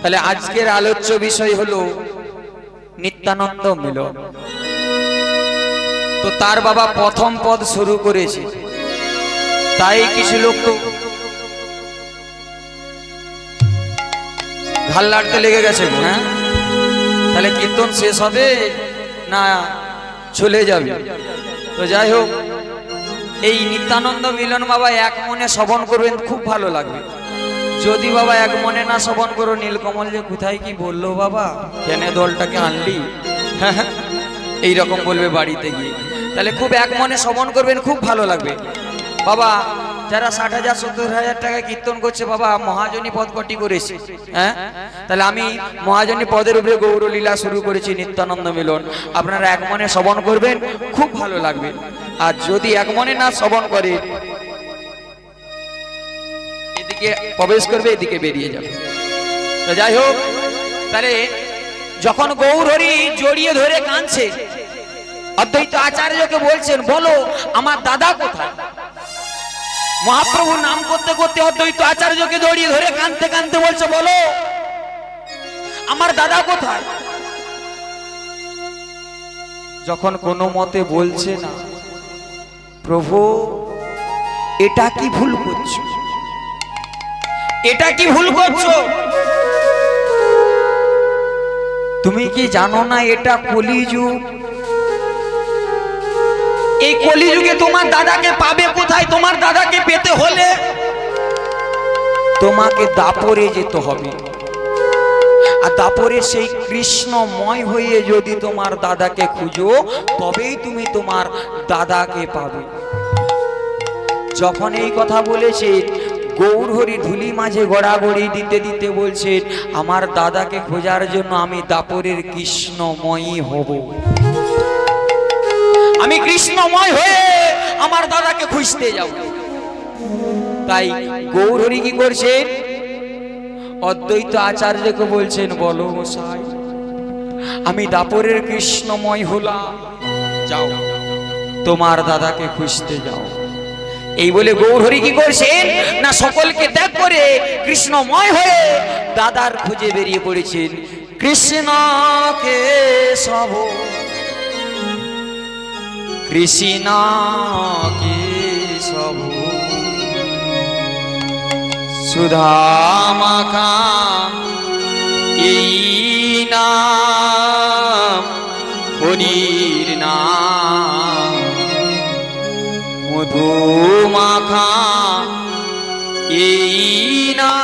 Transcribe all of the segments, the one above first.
তাহলে আজকের আলোচ্য বিষয় হলো নিত্যানন্দ মিলন। তো তার বাবা প্রথম পদ শুরু করেছে, তাই কিছু লোক তো ঘাল লাড়তে লেগে গেছে। হ্যাঁ, তাহলে কীর্তন শেষ হবে না চলে যাবে? তো যাই হোক, এই নিত্যানন্দ মিলন বাবা এক মনে শ্রবণ করবেন, খুব ভালো লাগবে। যদি বাবা এক মনে না শ্রবণ করো, নীলকমল যে কোথায় কি বললো বাবা, কেন দলটাকে আনলি, এইরকম বলবে বাড়িতে গিয়ে। তাহলে খুব এক মনে শ্রবণ করবেন, খুব ভালো লাগবে বাবা। যারা 60,000 70,000 টাকা কীর্তন করছে বাবা, মহাজনী পদ কটি করেছে? হ্যাঁ, তাহলে আমি মহাজনী পদের উপরে গৌরলীলা শুরু করেছি, নিত্যানন্দ মিলন। আপনারা এক মনে শ্রবণ করবেন, খুব ভালো লাগবে। আর যদি এক মনে না শ্রবণ করে, এদিকে প্রবেশ করবে, এদিকে বেরিয়ে যাবে। তো যাই হোক, তাহলে যখন গৌরহরি জড়িয়ে ধরে কাঁদছে, অদ্বৈত আচার্যকে বলছেন, বলো আমার দাদা কোথায়? মহাপ্রভুর নাম করতে করতে অদ্বৈত আচার্যকে জড়িয়ে ধরে কাঁদতে কাঁদতে বলছে, বলো আমার দাদা কোথায়? যখন কোনো মতে বলছে না, প্রভু এটা কি ভুল করছো, এটা কি ভুল করছো? তুমি কি জানো না এটা কলিযুগ? এই কলিযুগে তোমার দাদাকে পাবে কোথায়? তোমার দাদাকে পেতে হলে তোমাকে দাপরে যেতে হবে। আর দাপরে সেই কৃষ্ণময় হয়ে যদি তোমার দাদাকে খুঁজো, তবেই তুমি তোমার দাদাকে পাবে। যখন এই কথা বলেছে, গৌরহরি ধুলি মাঝে গড়াগড়ি দিতে দিতে বলছেন, আমার দাদাকে খোঁজার জন্য আমি দাপরের কৃষ্ণময়ী হব। আমি কৃষ্ণময় হয়ে আমার দাদাকে খুঁজতে যাব। তাই গৌরহরি কি করছেন? অদ্বৈত আচার্যকে বলছেন, বলো গোসাই আমি দাপরের কৃষ্ণময় হলাম, যাও তোমার দাদাকে খুঁজতে যাও। এই বলে গৌরহরি কি করছেন না, সকলকে ত্যাগ করে কৃষ্ণময় হয়ে দাদার খুঁজে বেরিয়ে পড়েছেন। কৃষ্ণকে সব কৃষ্ণ কেশব সুধা মাখা, এই নাম হরির নাম, মধু মাখা এই নাম।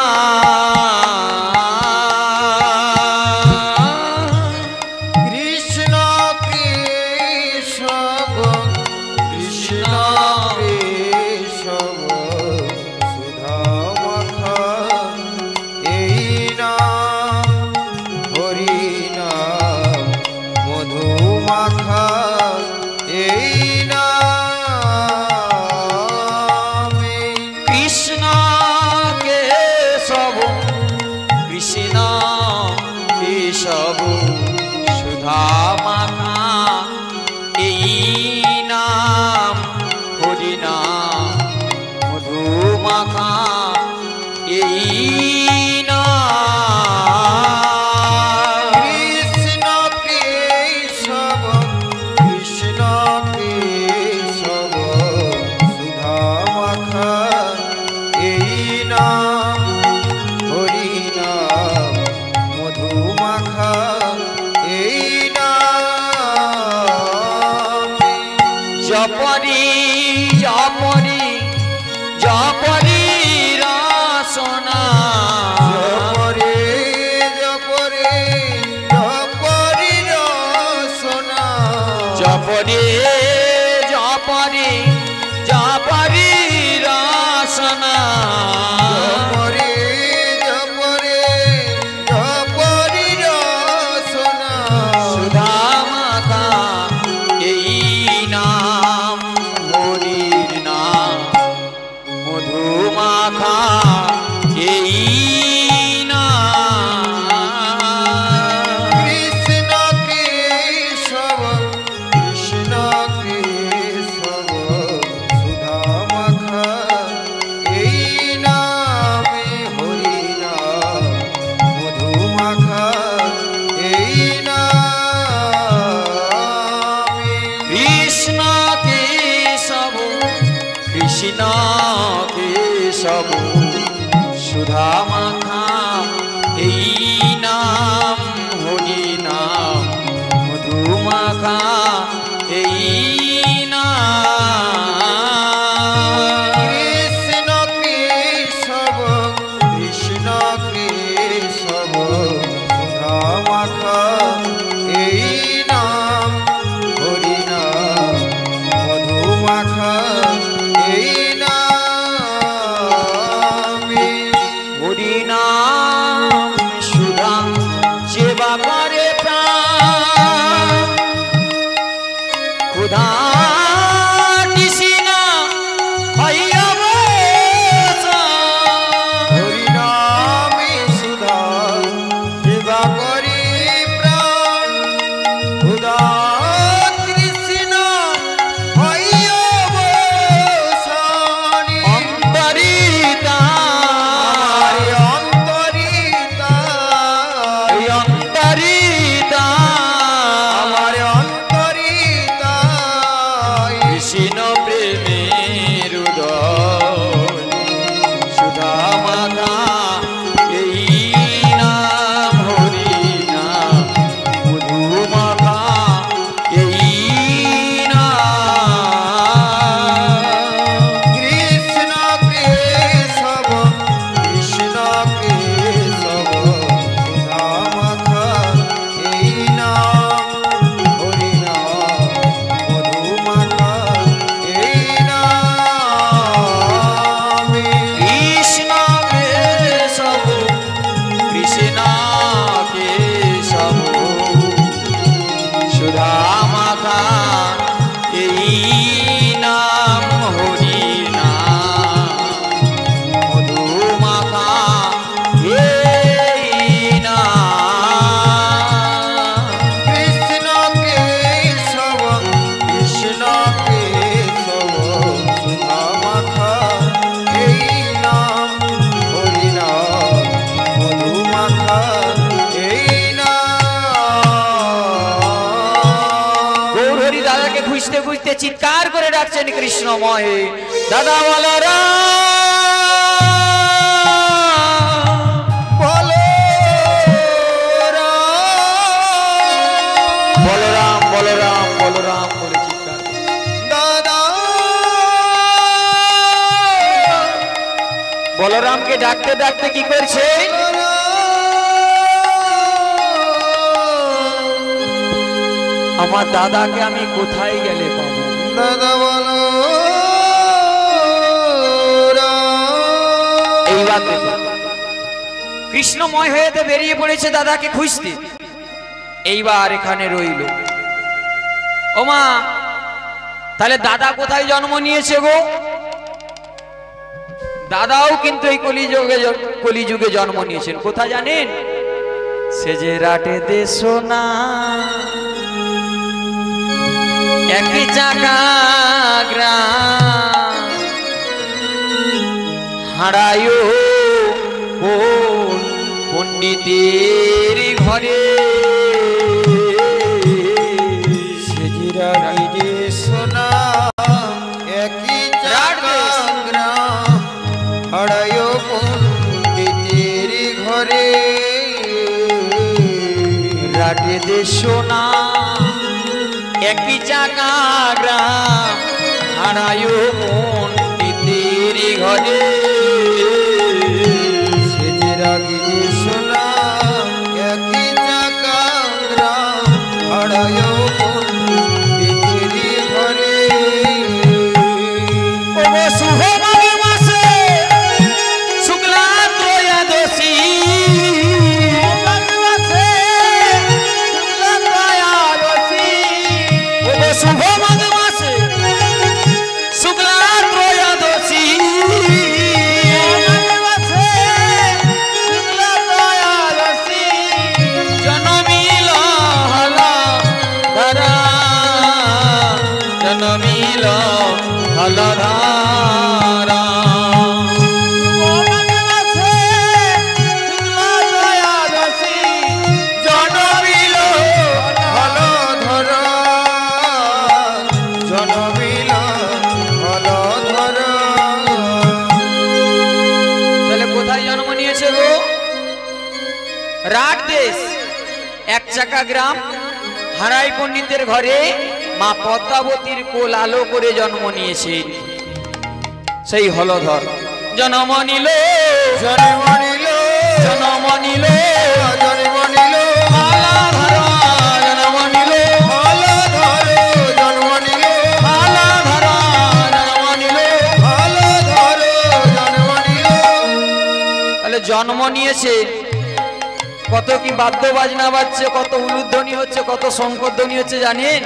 চিৎকার করে ডাকছেন কৃষ্ণময় দাদা বলরাম বলরাম বলরাম বলরাম বলে চিৎকার দাদা বলরামকে ডাকতে ডাকতে কি করছে আমার দাদাকে আমি কোথায় গেলে পাবো দাদা বলো এইবার দেখো কৃষ্ণময় হয়েতে বেরিয়ে পড়েছে দাদাকে খুঁজতে এইবার এখানে রইল ও মা তাহলে দাদা কোথায় জন্ম নিয়েছে গো দাদাও কিন্তু এই কলিযুগে জন্ম নিয়েছেন কোথায় জানেন সে যে রাটে দেশ না একই চাকা গ্রাম হারায় পণ্ডিতের ঘরে সোনা একই চাকা গ্রাম হারায় পণ্ডিতের ঘরে রাটে দেশ সোনা একই চাকা গ্রাম হারায় পণ্ডিতের ঘরে সে যে রাগে সোনা একই চাকা গ্রাম হারায় পণ্ডিতের ঘরে শুভ মাসে শুক্লা ত্রয়োদশী শুভ মাঘ মাসে শুক্লা ত্রয়োদশী জনমিল হলধরা জনমিল হলধরা রাট দেশ এক চাকা গ্রাম হারাই পণ্ডিতের ঘরে মা পদ্মাবতীর কোল আলো করে জন্ম নিয়েছে সেই হলধর জন্ম নিল জন্ম নিল জন্ম নিল জন্ম নিল হলধর জন্ম নিল হলধর জন্ম নিল হলধর জন্ম নিল হলধর জন্ম নিল তাহলে জন্ম নিয়েছে কত কি বাদ্য বাজনা বাজছে কত উলুধ্বনি হচ্ছে কত শঙ্করধ্বনি হচ্ছে জানেন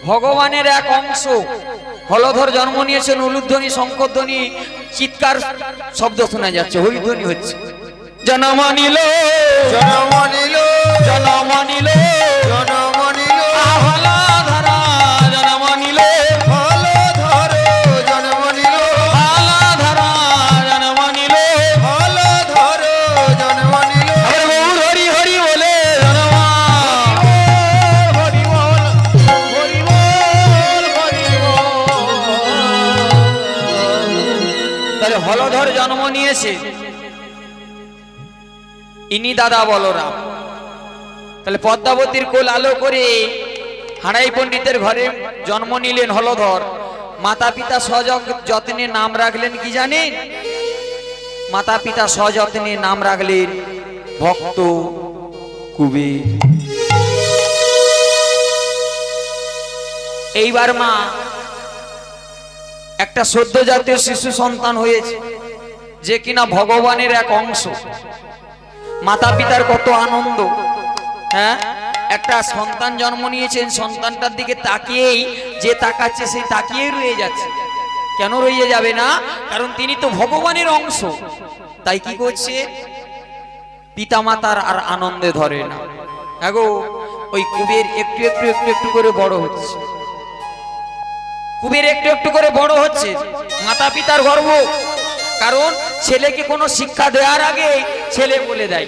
ভগবানের এক অংশ হলধর জন্ম নিয়েছেন উলুধ্বনি শঙ্করধ্বনি চিৎকার শব্দ শোনা যাচ্ছে হরিধ্বনি হচ্ছে জন্ম নিল জন্ম নিল জন্ম নিল জন্ম নিল হলধর জন্ম নিল হলধর জন্ম নিল হলধর জন্ম নিল হলধর জন্ম নিল হরি হরি বলে হরি বল হরি বল হরি তাহলে হলধর জন্ম নিয়েছে ইনি দাদা বলরাম তাহলে পদ্মাবতীর কোল আলো করে হারাই পণ্ডিতের ঘরে জন্ম নিলেন হলধর মাতা পিতা সযত্নে নাম রাখলেন কি জানেন মাতা পিতা সযত্নে নাম রাখলেন ভক্ত কুবের এইবার মা একটা সদ্যজাতীয় শিশু সন্তান হয়েছে যে কিনা ভগবানের এক অংশ মাতা পিতার কত আনন্দ হ্যাঁ একটা সন্তান জন্ম নিয়েছেন সন্তানটার দিকে তাকিয়েই যে তাকাচ্ছে সেই তাকিয়েই রয়ে যাচ্ছে কেন রয়ে যাবে না কারণ তিনি তো ভগবানের অংশ তাই কি করছে পিতা মাতার আর আনন্দে ধরে না আগো ওই কুবের একটু একটু একটু একটু করে বড় হচ্ছে কুবের একটু একটু করে বড় হচ্ছে মাতা পিতার গর্ব কারণ ছেলেকে কোনো শিক্ষা দেওয়ার আগে ছেলে বলে দেয়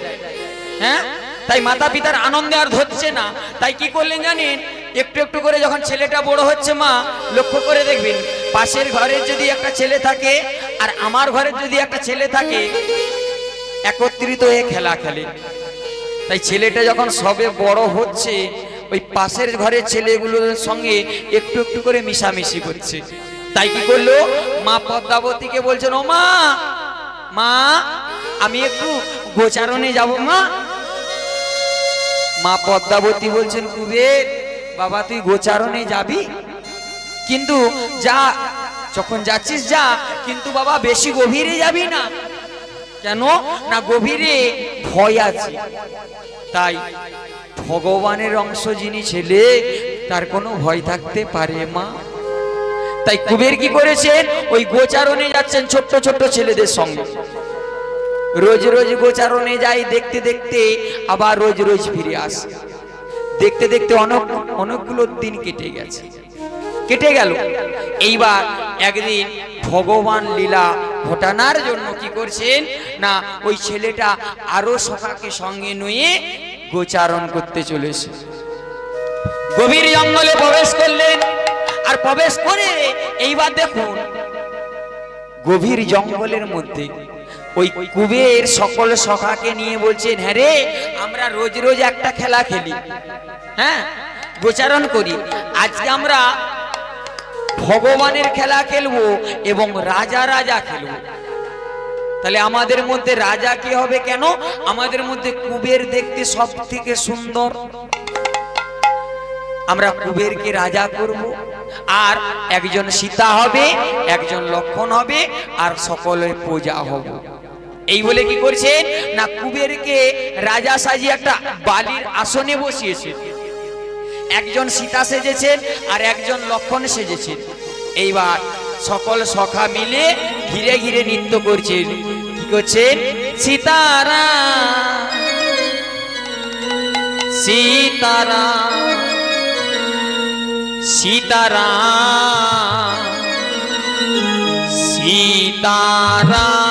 হ্যাঁ তাই মাতা পিতার আনন্দে আর ধরছে না তাই কি করলেন জানেন একটু একটু করে যখন ছেলেটা বড় হচ্ছে মা লক্ষ্য করে দেখবেন, পাশের ঘরের যদি একটা ছেলে থাকে আর আমার ঘরের যদি একটা ছেলে থাকে, একত্রিত হয়ে খেলা খেলে। তাই ছেলেটা যখন সবে বড় হচ্ছে, ওই পাশের ঘরের ছেলেগুলোর সঙ্গে একটু একটু করে মিশামিশি করছে। তাই কি করলো, মা পদ্মাবতীকে বলছেন, ও মা, মা আমি একটু গোচারণে যাব মা। মা পদ্মাবতী বলছেন, কুবের বাবা তুই গোচারণে যাবি, কিন্তু যা, যখন যাচ্ছিস যা, কিন্তু বাবা বেশি গভীরে যাবি না। কেন না, গভীরে ভয় আছে। তাই ভগবানের অংশ যিনি ছেলে, তার কোনো ভয় থাকতে পারে মা? তাই কুবের কি করেছেন, ওই গোচারণে যাচ্ছেন ছোট্ট ছোট্ট ছেলেদের সঙ্গে। রোজ রোজ গোচারণে যাই, দেখতে দেখতে আবার রোজ রোজ ফিরে আসে। দেখতে দেখতে অনেকগুলো দিন কেটে গেল। এইবার একদিন ভগবান লীলা ঘটানোর জন্য কি করছেন না, ওই ছেলেটা আরো সখাকে সঙ্গে নিয়ে গোচারণ করতে চলেছে। গভীর জঙ্গলে প্রবেশ করলেন, আর প্রবেশ করে এইবার দেখুন গভীর জঙ্গলের মধ্যে ওই কুবের সকল সখাকে নিয়ে বলছেন, হ্যাঁ রে, আমরা রোজ রোজ একটা খেলা খেলি, হ্যাঁ গোচারণ করি, আজকে আমরা ভগবানের খেলা খেলবো এবং রাজা রাজা খেলবো। তাহলে আমাদের মধ্যে রাজা কি হবে? কেন, আমাদের মধ্যে কুবের দেখতে সব থেকে সুন্দর, আমরা কুবেরকে রাজা করব, আর একজন সীতা হবে, একজন লক্ষণ হবে, আর সকলের পূজা হবে। এই বলে কি করছেন না, কুবেরকে রাজা সাজিয়ে একটা বালির আসনে বসিয়েছেন। একজন সীতা সেজেছেন আর একজন লক্ষণ সেজেছেন। এইবার সকল সখা মিলে ঘিরে ঘিরে নৃত্য করছেন। কি করছেন? সীতারাম সীতারাম সীতারাম সীতারাম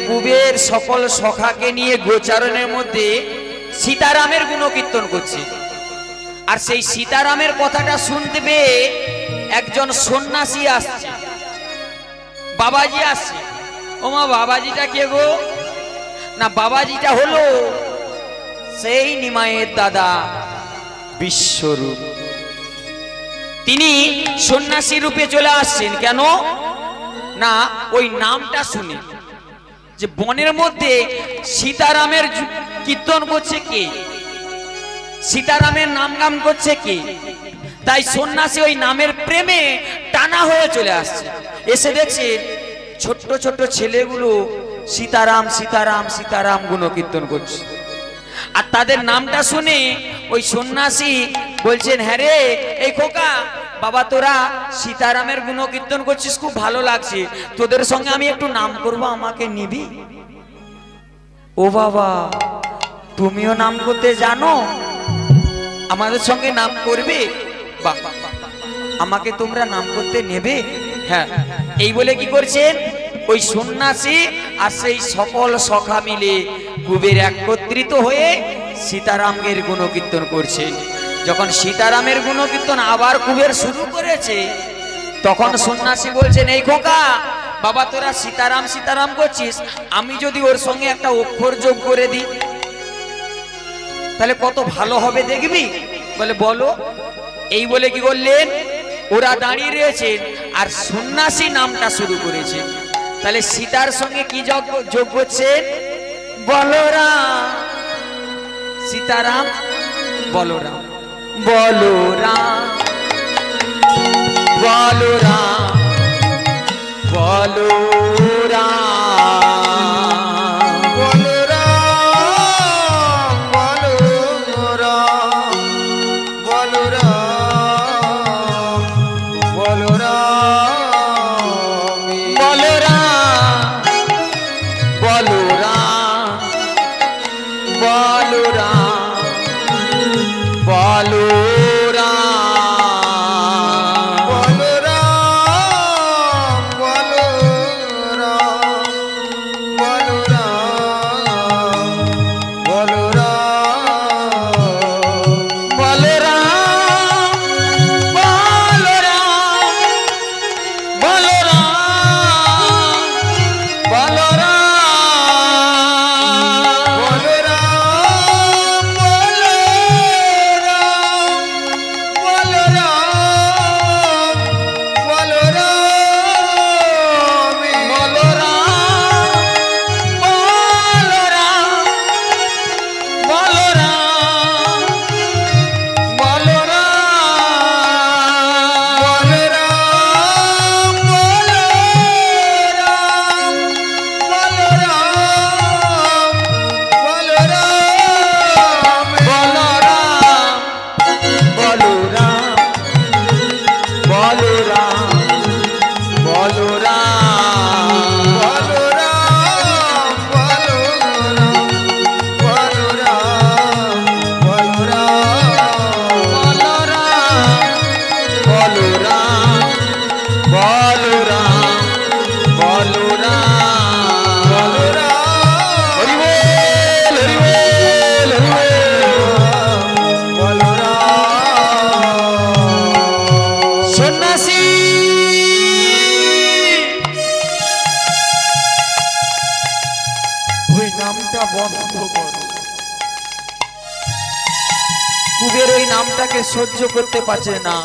কুবের সকল সখাকে নিয়ে গোচারণের মধ্যে সীতারামের গুণকীর্তন করছে। আর সেই সীতারামের কথাটা শুনতে পেয়ে একজন সন্ন্যাসী আসছে, বাবাজি আসছে। ও মা, বাবাজিটা কে গো? না, বাবাজিটা হলো সেই নিমাইয়ের দাদা বিশ্বরূপ। তিনি সন্ন্যাসী রূপে চলে আসছেন। কেন না, ওই নামটা শুনে যে বনের মধ্যে সীতারামের কীর্তন করছে কে, সীতারামের নাম গান করছে কি, তাই সন্ন্যাসী ওই নামের প্রেমে টানা হয়ে চলে আসছে। এসে দেখছে ছোট্ট ছোট্ট ছেলেগুলো সীতারাম সীতারাম সীতারাম গুণকীর্তন করছে। আর তাদের নামটা শুনে ওই সন্ন্যাসী বলছেন, হ্যাঁ রে এই খোকা, বাবা তোরা সীতারামের গুণকীর্তন করছিস, খুব ভালো লাগছে, তোদের সঙ্গে আমি একটু নাম করব, আমাকে নিবি? ও বাবা, তুমিও নাম করতে জানো, আমাদের সঙ্গে নাম করবে? বাহ, আমাকে তোমরা নাম করতে নেবে? হ্যাঁ। এই বলে কি করছেন, ওই সন্ন্যাসী আর সেই সকল সখা মিলে কুবের একত্রিত হয়ে সীতারামের গুণকীর্তন করছেন। যখন সীতারামের গুণকীর্তন আবার কুবের শুরু করেছে, তখন সন্ন্যাসী বলছেন, এই খোকা, বাবা তোরা সীতারাম সীতারাম করছিস, আমি যদি ওর সঙ্গে একটা অক্ষর যোগ করে দিই তাহলে কত ভালো হবে দেখবি? বলে বলো। এই বলে কি করলেন, ওরা দাঁড়িয়ে রয়েছেন আর সন্ন্যাসী নামটা শুরু করেছে। তাহলে সীতার সঙ্গে কি যোগ করছেন? বলরাম। সীতারাম বলরাম, বলরাম বলরাম বলরাম। কুবের ওই নামটাকে সহ্য করতে পারছে না।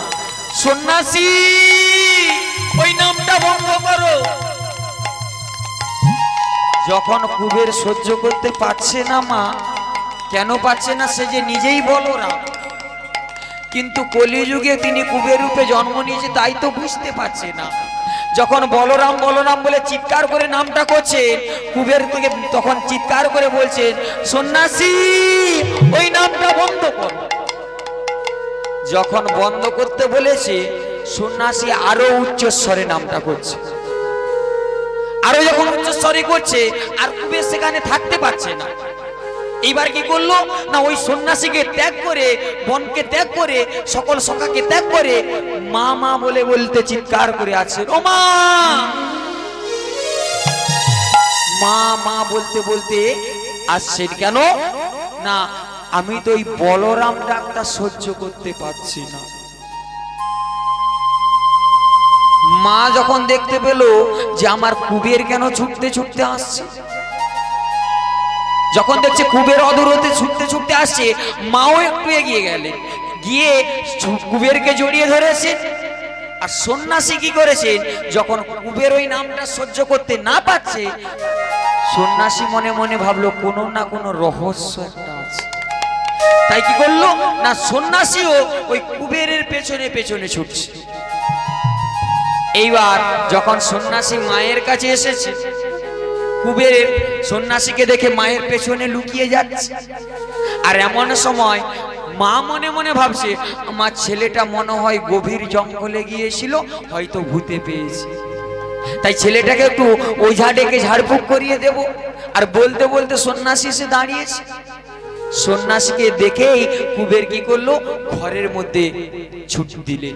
সন্ন্যাসী, ওই নামটা বন্ধ করো। যখন কুবের সহ্য করতে পারছে না, মা কেন পারছে না, সে যে নিজেই বলরাম, কিন্তু কলিযুগে তিনি কুবের রূপে জন্ম নিয়েছে, তাই তো বুঝতে পারছে না। যখন বলরাম বলরাম বলে চিৎকার করে নামটা করছেন, কুবের থেকে তখন চিৎকার করে বলছেন, সন্ন্যাসী ওই নামটা বন্ধ করো। যখন বন্ধ করতে বলেছে, সন্ন্যাসী আরো উচ্চস্বরে নামটা করছে। আরো যখন উচ্চস্বরে করছে, আর কুবের সেখানে থাকতে পারছে না। এইবার কি করলো না, ওই সন্ন্যাসীকে ত্যাগ করে, বনকে ত্যাগ করে, সকল সখাকে ত্যাগ করে মা মা বলে বলতে চিৎকার করে আছে, ও মা মা মা বলতে বলতে আসছেন। কেন না, আমি তো ওই বলরাম ডাকটা সহ্য করতে পারছি না। মা যখন দেখতে পেল যে আমার কুবের কেন ছুটতে ছুটতে আসছে, যখন দেখছে কুবের অদূরতে ছুটতে ছুটতে আসছে, মাও একটু এগিয়ে গেলেন, গিয়ে কুবেরকে জড়িয়ে ধরেছেন। আর সন্ন্যাসী কি করেছেন, যখন কুবের ওই নামটা সহ্য করতে না পারছে, সন্ন্যাসী মনে মনে ভাবলো কোনো না কোনো রহস্য একটা আছে। তাই কি করলো না, সন্ন্যাসীও ওই কুবেরের পেছনে পেছনে ছুটছে। এইবার যখন সন্ন্যাসী মায়ের কাছে এসেছে, কুবেরের সন্ন্যাসীকে দেখে মায়ের পেছনে লুকিয়ে যাচ্ছে। আর এমন সময় মা মনে মনে ভাবছে, আমার ছেলেটা মনে হয় গভীর জঙ্গলে গিয়েছিল, হয়তো ভূতে পেয়েছে, তাই ছেলেটাকে একটু ওঝা ডেকে ঝাড়ফুঁক করিয়ে দেব। আর বলতে বলতে সন্ন্যাসী এসে দাঁড়িয়েছে। সন্ন্যাসীকে দেখেই কুবের কি করলো, ঘরের মধ্যে ছুট দিলে,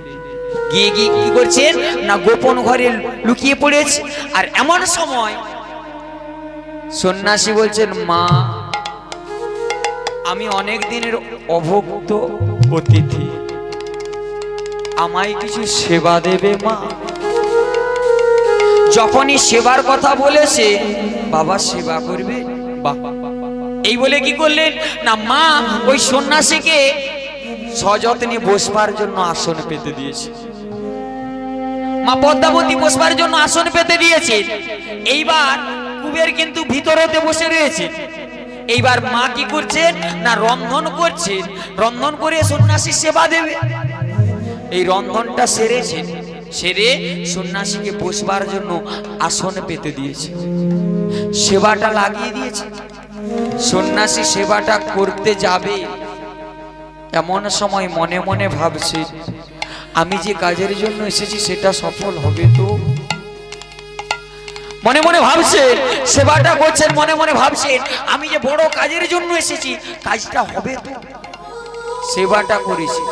গিয়ে গিয়ে কি করছেন না, গোপন ঘরে লুকিয়ে পড়েছে। আর এমন সময় সন্ন্যাসী বলছেন, মা আমি অনেক দিনের অভুক্ত অতিথি, আমায় কিছু সেবা দেবে মা। যখনই সেবার কথা বলেছে, বাবা সেবা করবে, বাহ, এই বলে কি করলেন না, মা ওই সন্ন্যাসীকে সযত্নে বসবার জন্য আসন পেতে দিয়েছে। মা পদ্মাবতী বসবার জন্য আসন পেতে দিয়েছে। এইবার কুবের কিন্তু ভিতরেতে বসে রয়েছে। এইবার মা কি করছেন না, রন্ধন করছেন, রন্ধন করে সন্ন্যাসী সেবা দেবে। এই রন্ধনটা সেরেছেন, সেরে সন্ন্যাসীকে বসবার জন্য আসন পেতে দিয়েছে, সেবাটা লাগিয়ে দিয়েছে। সন্ন্যাসী সেবাটা করতে যাবে, এমন সময় মনে মনে ভাবছে, আমি যে কাজের জন্য এসেছি সেটা সফল হবে তো। মনে মনে ভাবছেন, সেবাটা করছেন, মনে মনে ভাবছেন, আমি যে বড় কাজের জন্য এসেছি কাজটা হবে তো। সেবাটা করেছি,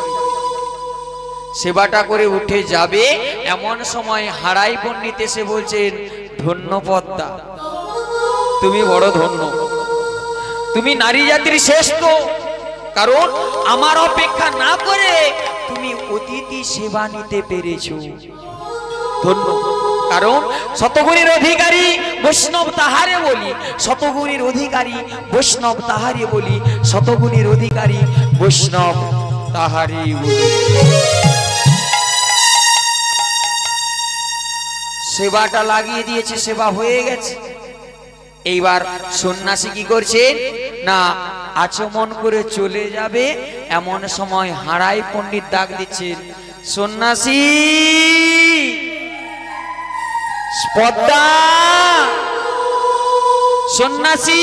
সেবাটা করে উঠে যাবে, এমন সময় হারাই পণ্ডিত এসে বলছেন, ধন্য পদ্মা, তুমি বড় ধন্য, তুমি নারী জাতির শ্রেষ্ঠ, কারণ আমার অপেক্ষা না করে তুমি অতিথি সেবা নিতে পেরেছো। ধন্য, কারণ শতগুণের অধিকারী বৈষ্ণব তাহারে বলি, শতগুণের অধিকারী বৈষ্ণব তাহারে বলি, শতগুণের অধিকারী বৈষ্ণব তাহারে বলি। সেবাটা লাগিয়ে দিয়েছে, সেবা হয়ে গেছে। এইবার সন্ন্যাসী কি করছেন না, আচমন করে চলে যাবে, এমন সময় হারাই পণ্ডিত ডাক দিচ্ছেন, সন্ন্যাসী পদ্মা, সন্ন্যাসী।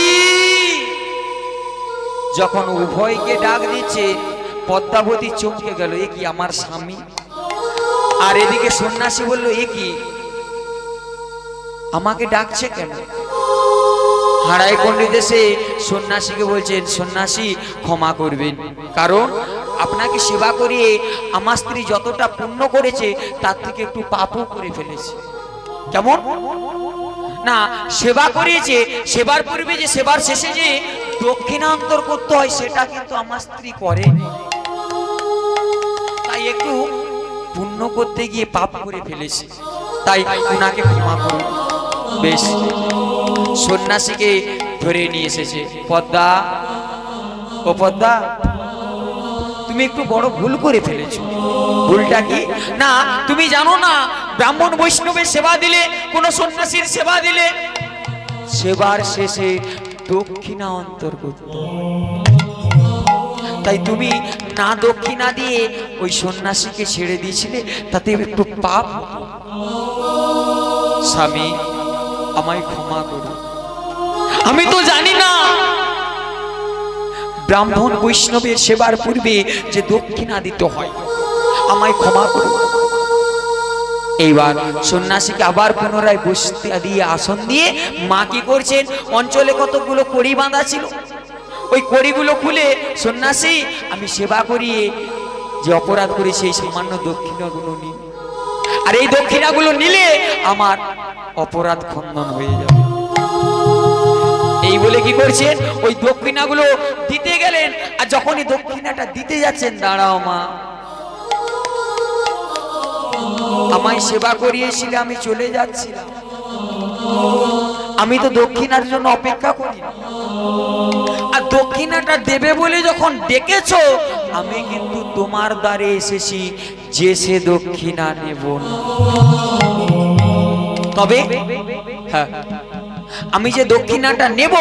যখন উভয়কে ডাক দিচ্ছে, পদ্মাবতী চমকে গেল, এ কি আমার স্বামী? আর এদিকে সন্ন্যাসী বলল, এ কি আমাকে ডাকছে কেন? হারাই পণ্ডিত এসে সন্ন্যাসীকে বলছেন, সন্ন্যাসী ক্ষমা করবেন, কারণ আপনাকে সেবা করিয়ে আমার স্ত্রী যতটা পুণ্য করেছে তার থেকে একটু পাপও করে ফেলেছে। কেমন না, সেবা করিয়েছে, সেবার পূর্বে যে সেবার শেষে যে দক্ষিণান্তর করতে হয় সেটা কিন্তু আমার স্ত্রী করে, তাই একটু পুণ্য করতে গিয়ে পাপ করে ফেলেছে, তাই উনাকে ক্ষমা করুন। বেশ, সন্ন্যাসীকে ধরে নিয়ে এসেছে। পদ্মা, ও পদ্মা, তুমি একটু বড় ভুল করে ফেলেছো। ভুলটা কি না, তুমি জানো না ব্রাহ্মণ বৈষ্ণবের সেবা দিলে, কোন সন্ন্যাসীর সেবা দিলে সেবার শেষে দক্ষিণা অন্তর করতে, তাই তুমি না দক্ষিণা দিয়ে ওই সন্ন্যাসীকে ছেড়ে দিয়েছিলে, তাতে একটু পাপ। স্বামী আমায় ক্ষমা করো, আমি তো জানি না ব্রাহ্মণ বৈষ্ণবের সেবার পূর্বে যে দক্ষিণা দিতে হয়, আমায় ক্ষমা করো। এইবার সন্ন্যাসীকে আবার পুনরায় বসতে দিয়ে আসন দিয়ে মা কি করছেন, অঞ্চলে কতগুলো কড়ি বাঁধা ছিল, ওই কড়িগুলো খুলে, সন্ন্যাসী আমি সেবা করিয়ে যে অপরাধ করেছি এই সামান্য দক্ষিণাগুলো নিন, আর এই দক্ষিণাগুলো নিলে আমার অপরাধ খণ্ডন হয়ে যাবে। এই বলে কি করছেন, ওই দক্ষিণাগুলো দিতে গেলেন, আর যখনই দক্ষিণাটা দিতে যাচ্ছেন, দাঁড়াও মা, আমায় সেবা করিয়েছিলে, আমি চলে যাচ্ছিলাম, আমি তো দক্ষিণার জন্য অপেক্ষা করি, আর দক্ষিণাটা দেবে বলে যখন ডেকেছো, আমি কিন্তু তোমার দ্বারে এসেছি, যে সে দক্ষিণা নেব না। তবে হ্যাঁ, আমি যে দক্ষিণাটা নেব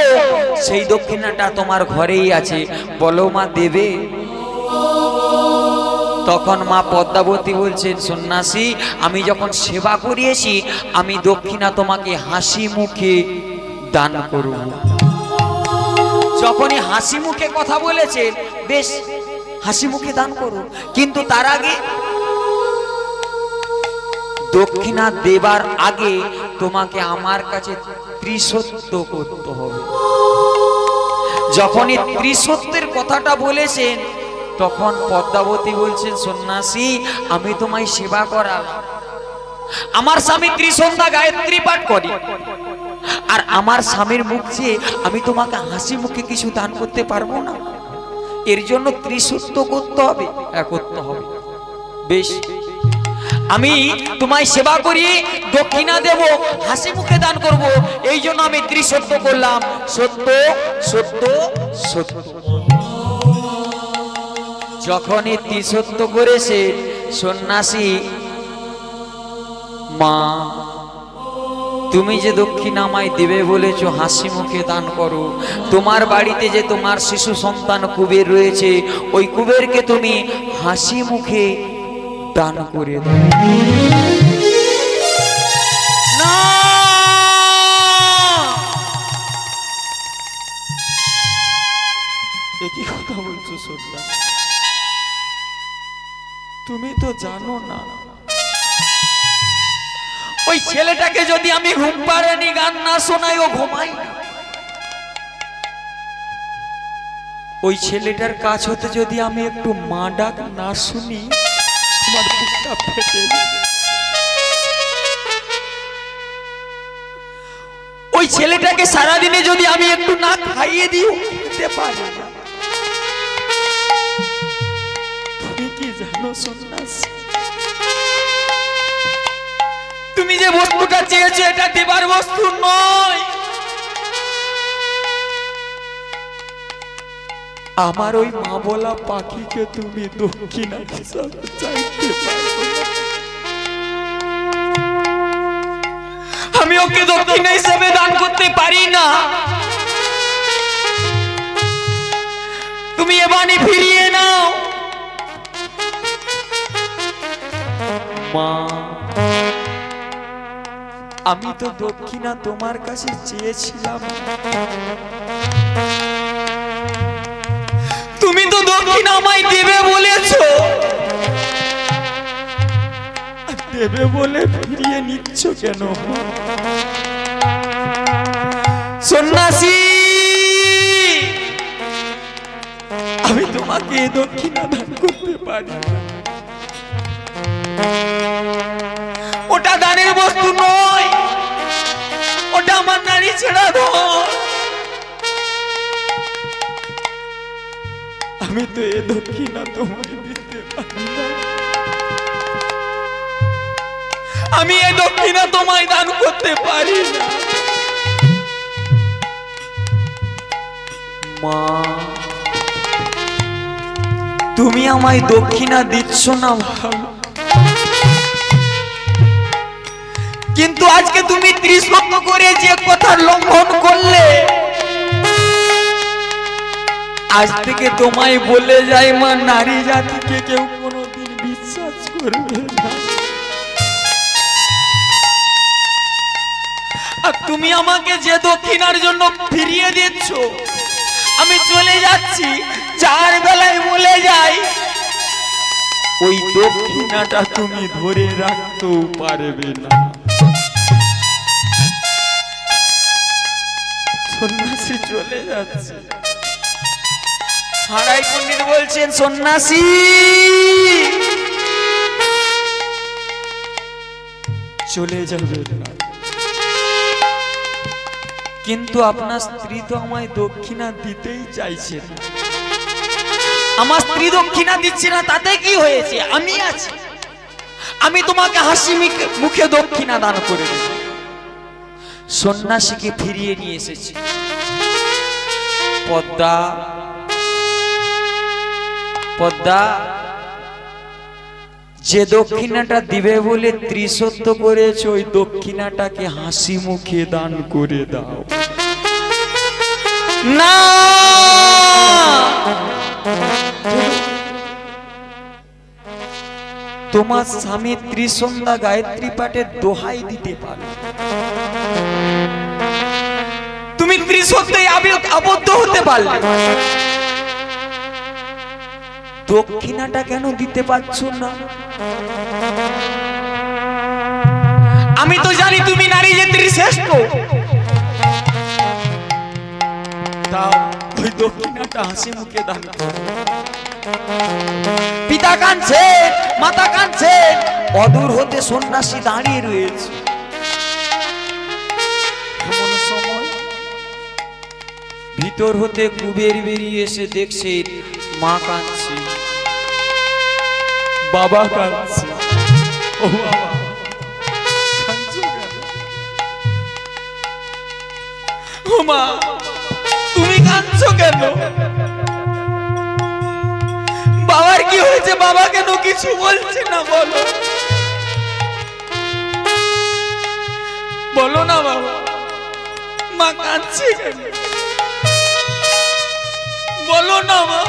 সেই দক্ষিণাটা তোমার ঘরেই আছে, বলো মা দেবে? তখন মা পদ্মাবতী বলছেন, সন্ন্যাসী আমি যখন সেবা করিয়েছি আমি দক্ষিণা তোমাকে হাসি মুখে দান করব। যখনই হাসি মুখে কথা বলেছেন, বেশ হাসি মুখে দান করো, কিন্তু তার আগে দক্ষিণা দেবার আগে তোমাকে আমার কাছে ত্রিসত্য করতে হবে। যখনই ত্রিসত্যের কথাটা বলেছেন তখন পদ্মাবতী বলছেন, সন্ন্যাসী আমি তোমায় সেবা করালাম, আমার স্বামী ত্রিসন্ধ্যা গায়ত্রী পাঠ করি, আর আমার স্বামীর মুখ চেয়ে আমি তোমাকে হাসি মুখে কিছু দান করতে পারবো না, এর জন্য ত্রিসত্য করতে হবে, করতে হবে। বেশ, আমি তোমায় সেবা করি, দক্ষিণা দেব, হাসি মুখে দান করব, এই জন্য আমি ত্রিসত্য করলাম। সত্য সত্য সত্য। যখনই ত্রিসত্য করেছে, সন্ন্যাসী মা তুমি যে দক্ষিণা আমায় দেবে বলেছো হাসি মুখে দান করো, তোমার বাড়িতে যে তোমার শিশু সন্তান কুবের রয়েছে, ওই কুবেরকে তুমি হাসি মুখে দান করে দাও। না, কি কথা বলছো সন্ন্যাসী? তুমি তো জানো না ওই ছেলেটাকে যদি আমি ঘুম পাড়ানি গান না শোনাই ও ঘুমাই না। ওই ছেলেটার কাছ হতে যদি আমি একটু মা ডাক না শুনি আমার বুকটা ফেটে যাবে। ওই ছেলেটাকে সারাদিনে যদি আমি একটু না খাইয়ে দিই খেতে পারি না। তুমি কি জানো সন্ন্যাসী, তুমি যে বস্তুটা চেয়েছো এটা দেবার বস্তু নয়। আমার ওই মা বলা পাখিকে তুমি দক্ষিণা হিসাবে চাইতে পারো। আমি ওকে দক্ষিণা হিসাবে দান করতে পারি না। তুমি এ বাণী ফিরিয়ে নাও। মা আমি তো দক্ষিণা তোমার কাছে চেয়েছিলাম, তুমি তো দক্ষিণা আমায় দেবে বলেছো, দেবে বলে ফিরিয়ে নিচ্ছ কেন? সন্ন্যাসী আমি তোমাকে দক্ষিণা দান করতে পারি, ওটা দানের বস্তু নয়, ওটা আমার নারী ছেড়া ধন। আমি তো এ দক্ষিণা তোমায় দিতে পারি না, আমি এ দক্ষিণা তোমায় দান করতে পারি না। মা তুমি আমায় দক্ষিণা দিচ্ছ না ভালো, কিন্তু আজকে তুমি ত্রিসত্য করে যে কথা লঙ্ঘন করলে, আজ থেকে তোমায় বলে যাই মা, নারী জাতিকে কেউ কোনোদিন বিশ্বাস করবে না। আর তুমি আমাকে যে দক্ষিণার জন্য ফিরিয়ে দিচ্ছ, আমি চলে যাচ্ছি, 4 বেলায় বলে যাই, ওই দক্ষিণাটা তুমি ধরে রাখতেও পারবে না। সন্ন্যাসী চলে যাচ্ছে। হারাই পণ্ডিত বলছেন, সন্ন্যাসী চলে যাবে না, কিন্তু আপনার স্ত্রী তো আমায় দক্ষিণা দিতেই চাইছে না। আমার স্ত্রী দক্ষিণা দিচ্ছে না, তাতে কি হয়েছে? আমি আছি, আমি তোমাকে হাসি মুখে দক্ষিণা দান করে দেব। সন্ন্যাসীকে ফিরিয়ে নিয়ে এসেছি। পদ্মা পদ্মা যে দক্ষিণাটা দিবে বলে ত্রিসত্য করেছে, ওই দক্ষিণাটাকে হাসি মুখে দান করে দাও। না, তোমার স্বামী ত্রিসন্ধ্যা গায়ত্রী পাঠের দোহাই দিতে পারো, তুমি ত্রিসন্ধ্যায় আবদ্ধ হতে পারলে, দক্ষিণাটা কেন দিতে পারছো না? আমি তো জানি তুমি নারী জাতির শ্রেষ্ঠ, তাও ওই দক্ষিণাটা হাসি মুখে দান করো। পিতা কাঁদছে, মাতা কাঁদছে, অদূর হতে সন্ন্যাসী দাঁড়িয়ে রয়েছে। এমন সময় ভিতর হতে কুবের বেরিয়ে এসে দেখছে মা কাঁদছে, বাবা কাঁদছে। ও বাবা, কাঁদছো কেন? ও মা, তুমি কাঁদছো কেন? বাবার কি হয়েছে? বাবা কেন কিছু বলছে না? বলো, বলো না বাবা, মা কাঁদছে কেন? বলো না মা,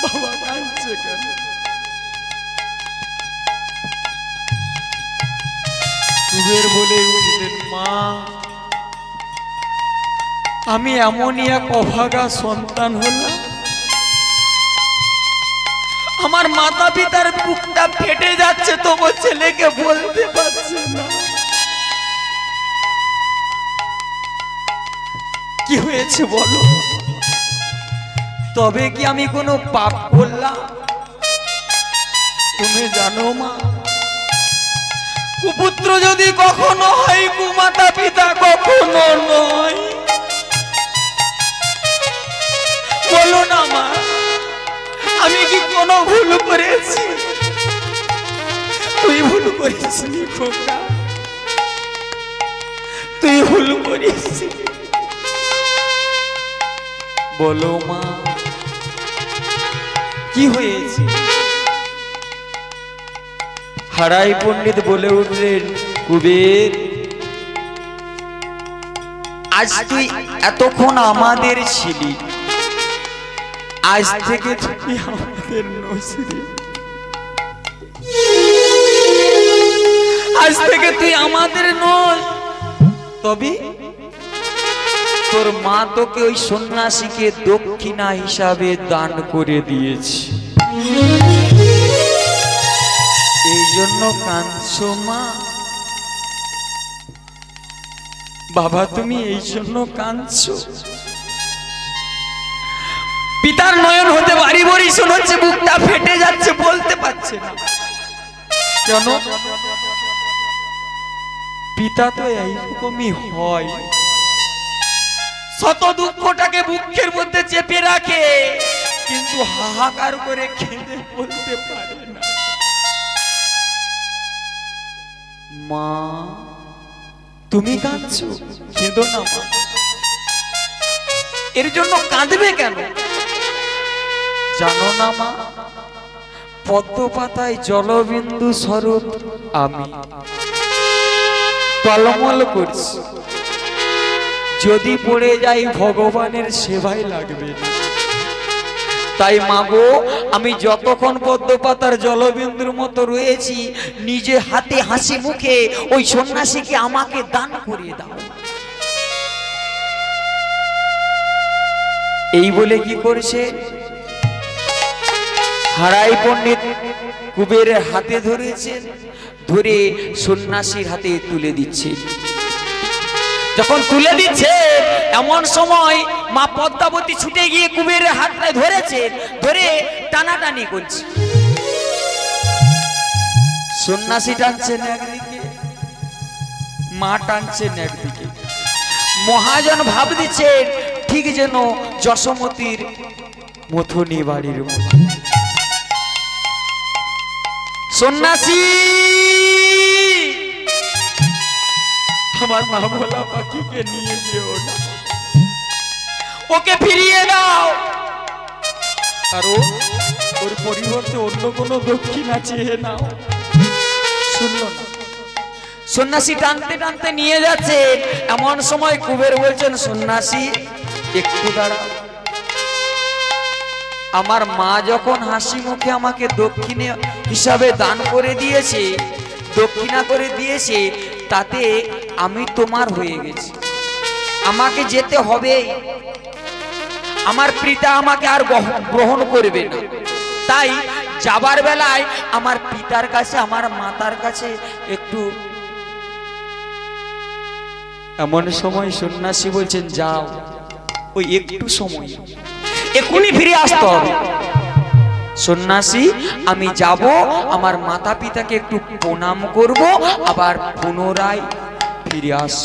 বাবা কাঁদছে কেন? কুবের বলে উঠলেন, মা, আমি এমনই এক অভাগা সন্তান হলাম, আমার মাতা পিতার বুকটা ফেটে যাচ্ছে, তবু ছেলেকে বলতে পারছে না। কি হয়েছে বলো? তবে কি আমি কোনো পাপ করলাম? তুমি জানো মা, কুপুত্র যদি কখনো হয়, কুমাতা পিতা কখনো নয়। বলো না মা, আমি কি কোনো ভুল করেছি? তুই ভুল করেছিস খোকা, তুই ভুল করেছিস। বলো মা, কি হয়েছে? হারাই পণ্ডিত বলে উঠলেন, কুবের, আজ তুই এতক্ষণ আমাদের ছিলি, আজ থেকে তুই আমাদের নসিরি, আজ থেকে তুই আমাদের নয়। তবে তোর মা তোকে ওই সন্ন্যাসীকে দক্ষিণা হিসাবে দান করে দিয়েছে, এই জন্য কাঁদছো মা? বাবা, তুমি এই জন্য কাঁদছো? পিতার নয়ন হতে বাড়ি বাড়ি শোনাচ্ছে, বুকটা ফেটে যাচ্ছে, বলতে পারছে না কেন? পিতা তো এইরকমই হয়, শত দুঃখটাকে বুকের মধ্যে চেপে রাখে, কিন্তু হাহাকার করে কেঁদে বলতে পারে না। মা, তুমি কাঁদছো? কেঁদো না মা। এর জন্য কাঁদবে কেন? জানো না মা, পদ্ম পাতায় জলবিন্দু স্বরূপ আমি টলমল করছি, যদি পড়ে যাই ভগবানের সেবায় লাগবে না। তাই মাগো, আমি যতক্ষণ পদ্ম পাতার জলবিন্দুর মতো রয়েছি, নিজে হাতে হাসি মুখে ওই সন্ন্যাসীকে আমাকে দান করিয়ে দাও। এই বলে কি করছে, হারাই পণ্ডিত কুবেরের হাতে ধরেছেন, ধরে সন্ন্যাসীর হাতে তুলে দিচ্ছে। যখন তুলে দিচ্ছে, এমন সময় মা পদ্মাবতী ছুটে গিয়ে কুবেরের হাতটা ধরেছে, ধরে টানাটানি করছে। সন্ন্যাসী টানছেন একদিকে, মা টানছেন একদিকে। মহাজন ভাব দিচ্ছে ঠিক যেন যশোমতীর মথুনি বাড়ির মতো। সন্ন্যাসী, আমার মা ভোলা পাখিকে নিয়ে যেও না, ওকে ফিরিয়ে দাও। আর ওর পরিবর্তে অন্য কোনো দক্ষিণা চেয়ে নাও। শুনল না, সন্ন্যাসী টানতে টানতে নিয়ে যাচ্ছে, এমন সময় কুবের বলছেন, সন্ন্যাসী একটু দাঁড়াও। আমার মা যখন হাসি মুখে আমাকে দক্ষিণে হিসাবে দান করে দিয়েছে, দক্ষিণা করে দিয়েছে, তাতে আমি তোমার হয়ে গেছি, আমাকে যেতে হবে। আমার পিতা আমাকে আর গ্রহণ করবে না, তাই যাবার বেলায় আমার পিতার কাছে আমার মাতার কাছে একটু। এমন সময় সন্ন্যাসী বলছেন, যাও, ওই একটু সময়, এখনই ফিরে আসতে হবে। সন্ন্যাসী, আমি যাব, আমার মাতা পিতাকে একটু প্রণাম করব, আবার পুনরায় ফিরে আস।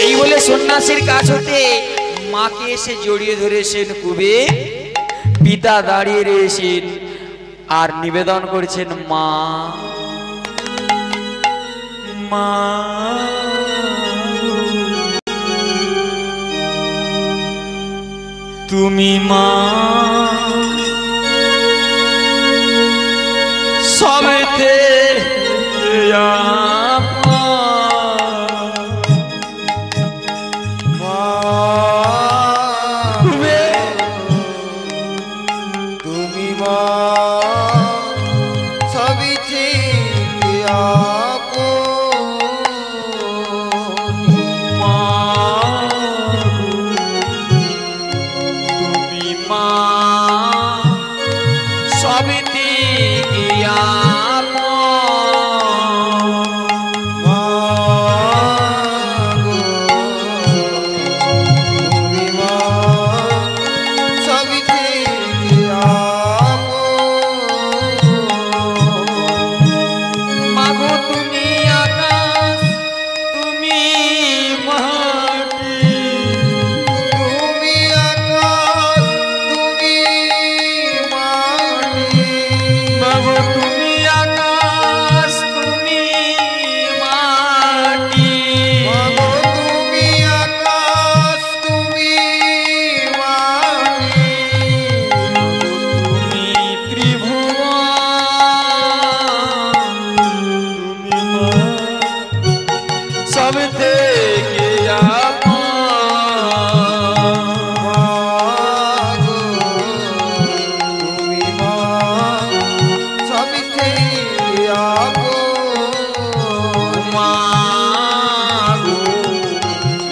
এই বলে সন্ন্যাসীর কাছ হতে মাকে এসে জড়িয়ে ধরেছেন কুবের। পিতা দাঁড়িয়ে রয়েছেন আর নিবেদন করেছেন, মা মা তুমি মা সবেতে তুমি মা সবই থেকে আপন। মা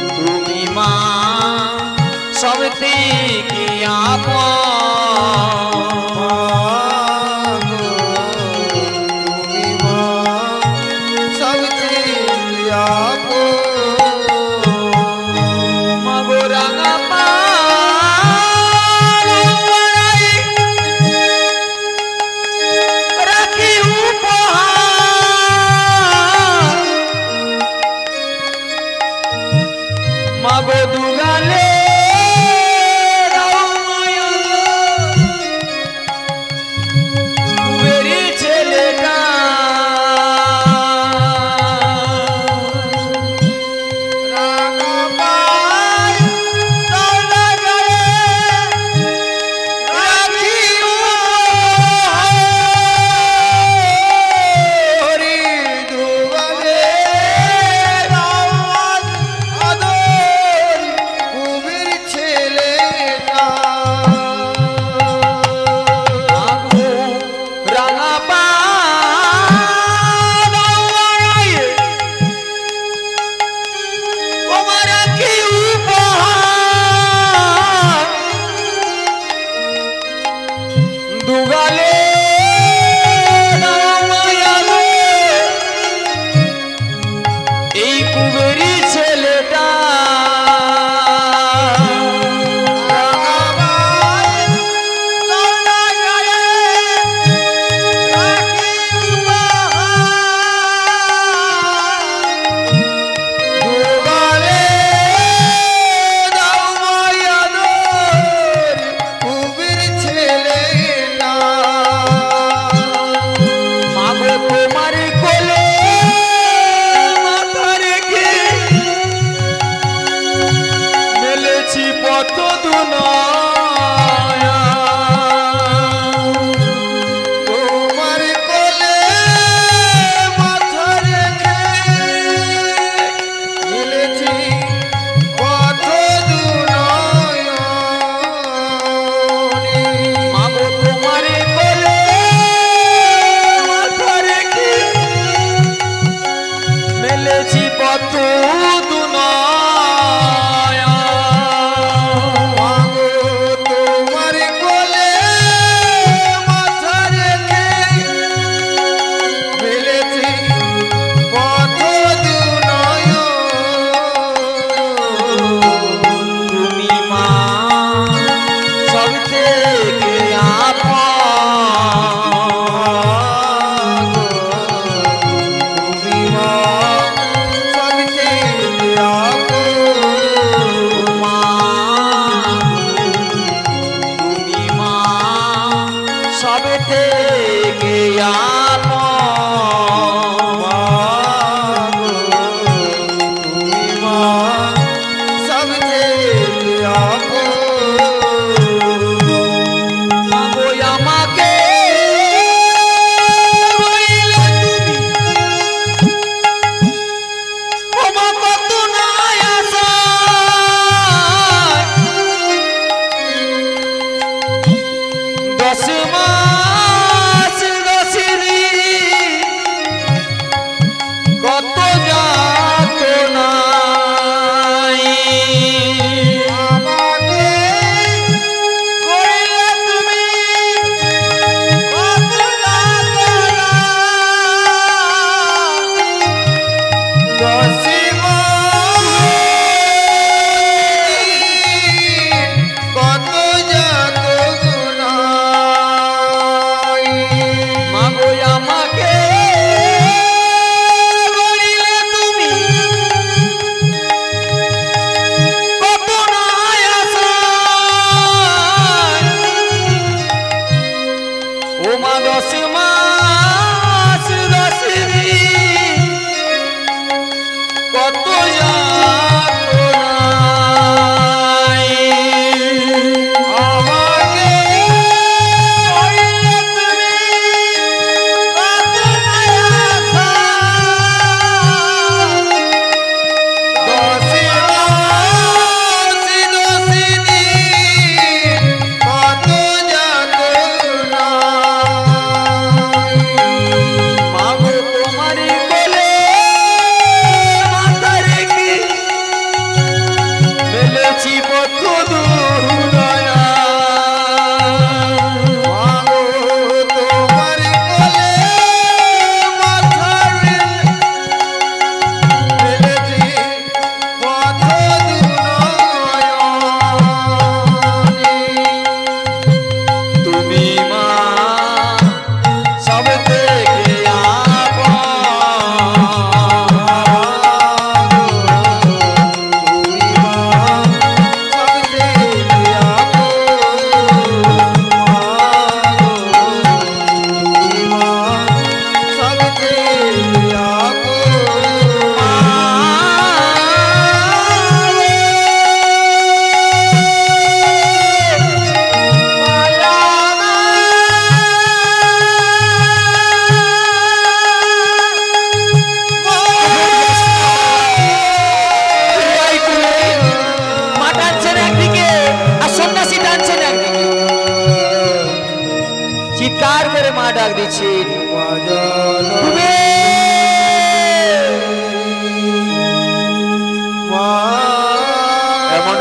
তুমি মা সবেতে কুবের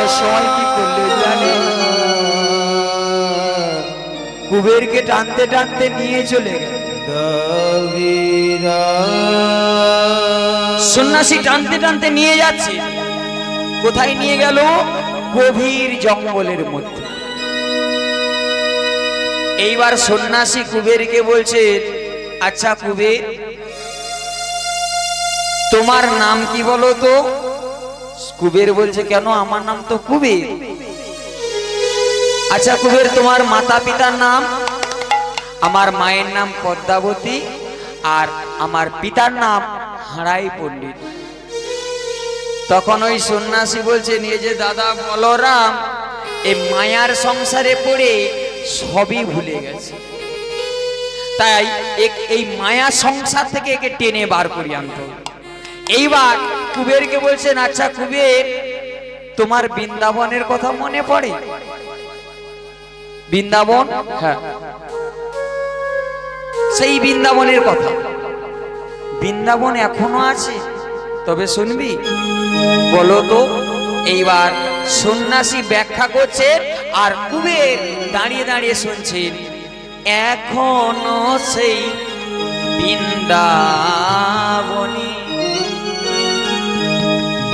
যাওয়ার সময় কি করলো জানে? কুবেরকে টানতে টানতে নিয়ে চলে গেল। সন্ন্যাসী টানতে টানতে নিয়ে যাচ্ছে, কোথায় নিয়ে গেল? গভীর জঙ্গলের মধ্যে। এইবার সন্ন্যাসী কুবেরকে বলছে, আচ্ছা কুবের, তোমার নাম কি বলো তো? কুবের বলছে, কেন, আমার নাম তো কুবের। আচ্ছা কুবের, তোমার মাতা পিতার নাম? আমার মায়ের নাম পদ্মাবতী আর আমার পিতার নাম হারাই পণ্ডিত। তখন ওই সন্ন্যাসী বলছে, নিয়ে যে দাদা বলরাম এই মায়ার সংসারে পড়ে সবই ভুলে গেছে, তাই এই মায়া সংসার থেকে একে টেনে বার করি আনতে। এইবার কুবেরকে বলছেন, আচ্ছা কুবের, তোমার বৃন্দাবনের কথা মনে পড়ে? বৃন্দাবন, হ্যাঁ, সেই বৃন্দাবনের কথা। বৃন্দাবন এখনো আছে? তবে শুনবি, বলো তো। এইবার সন্ন্যাসী ব্যাখ্যা করছে আর কুবের দাঁড়িয়ে দাঁড়িয়ে শুনছেন। এখনো সেই বৃন্দাবনী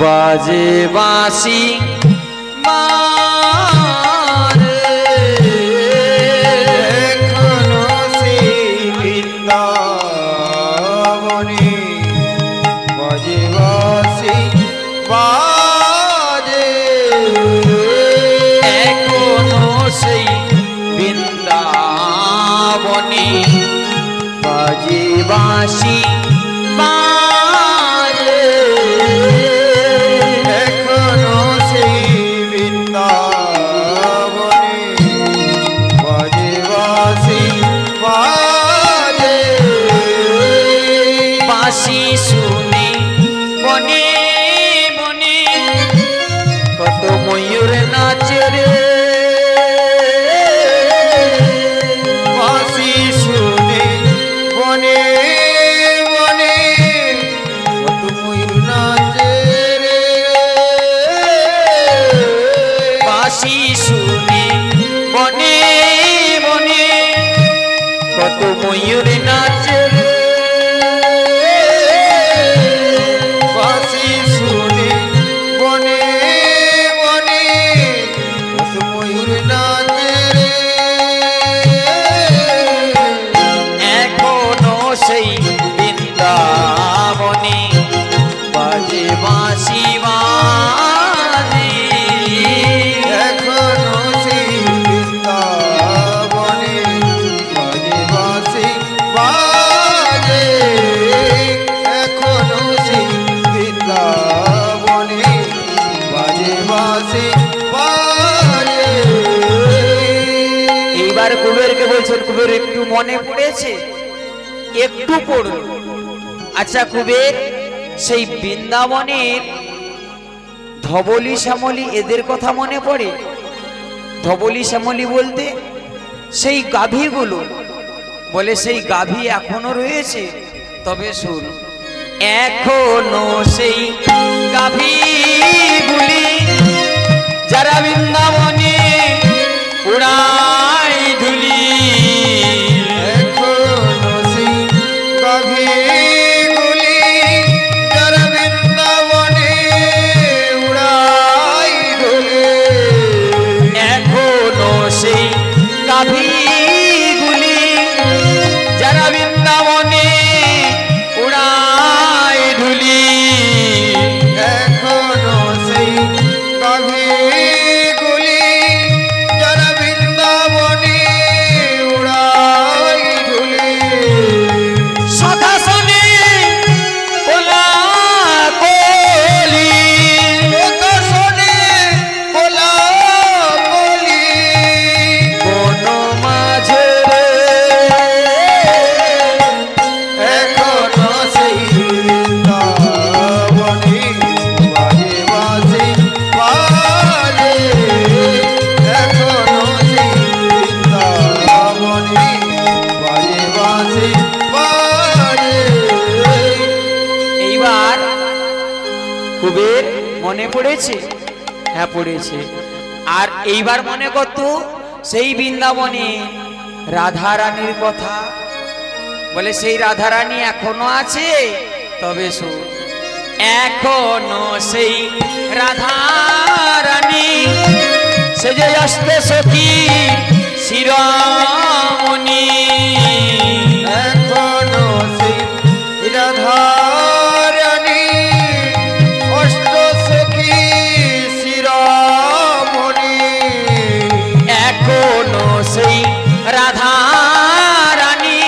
বাজে বাঁশি মারে, এখনো সেই বৃন্দাবনী বাজে বাঁশি বাজে, এখনো সেই বৃন্দাবনী বাজে বাঁশি মারে, এখনো সেই বৃন্দাবনী বাজে বাঁশি বাজে, বাঁশি শুনে বনে বনে কত ময়ূর নাচে রে, বাঁশি শুনে বনে বনে কত ময়ূর নাচে রে, বাঁশি শুনে বনে বনে কত ময়ূর নাচে রে, বাঁশি শুনে বনে বনে কত ময়ূর নাচে রে, এখনো সেই বৃন্দাবনে বাজে বাঁশি বাজে, এখনো সেই বৃন্দাবনে বাজে বাঁশি বাজে, এখনো সেই বৃন্দাবনে বাজে বাঁশি বাজে। এইবার কুবেরকে বলছেন, কুবের একটু মনে পড়েছে? একটু পড়ল। আচ্ছা কুবের, সেই বৃন্দাবনের ধবলি শ্যামলি এদের কথা মনে পড়ে? ধবলি শ্যামলি বলতে সেই গাভীগুলো, বলে সেই গাভী এখনো রয়েছে। তবে শুন, এখনো সেই গাভীগুলি যারা বৃন্দাবনে উড়াই ধুলি, এখনো সেই গাভীগুলি যারা বৃন্দাবনে উড়াই দোলে, এখনো সেই গাভীগুলি যারা বৃন্দাবনে উড়াই ধুলি, এখনো সেই গাভীগুলি যারা বৃন্দাবনে উড়াই দোলে, সখা শোনে কোলা কোলি, কথা শোনে কোলাকুলি, বন মাঝে এখনো সেই বৃন্দাবনে বাজে বাঁশি বাজে, এখনো সেই বৃন্দাবনে বাজে বাঁশি বাজে। এইবার কুবের মনে পড়েছে? হ্যাঁ পড়েছে। আর এইবার মনে করতো সেই বৃন্দাবনে রাধা রানীর কথা, বলে সেই রাধা রানী এখনো আছে। তবে শোন, এখনো সেই রাধা রানী সে যে আসতে সখী শিরোমণি, এখনো সেই রাধা রানী অষ্ট সখী শিরোমণি, এখনো সেই রাধা রানী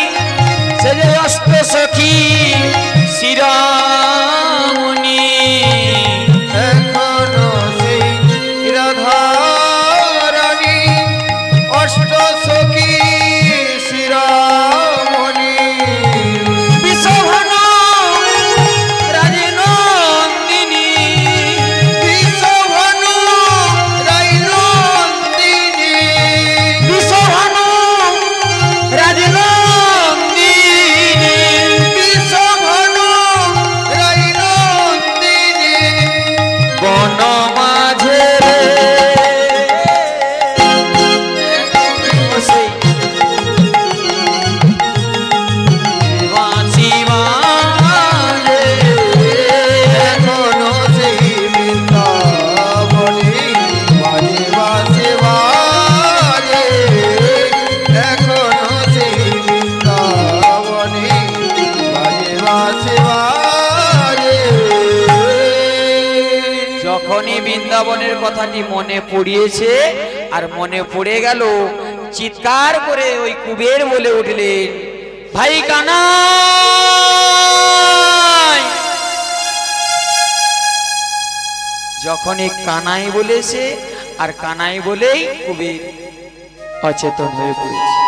সে যে অষ্ট সখী শিরোমণি, এখনো সেই রাধা রানী অষ্ট সখী শিরোমণি, বিশ্বভানু রাজনন্দিনী, বিশ্বভানু রাজনন্দিনী, বিশ্বভানু রাজনন্দিনী, বিশ্বভানু রাজনন্দিনী, বন মাঝে এখনো সেই বৃন্দাবনে বাজে বাজে বাজে, এখনো সেই বৃন্দাবনে বাজে বাজে বাজে। যখনই বৃন্দাবনের কথাটি মনে পড়িয়েছে আর মনে পড়ে গেল, চিৎকার করে ওই কুবের বলে উঠলেন, ভাই কানাই। যখনই কানাই বলেছে আর কানাই বলেই কুবের অচেতন হয়ে পড়েছে।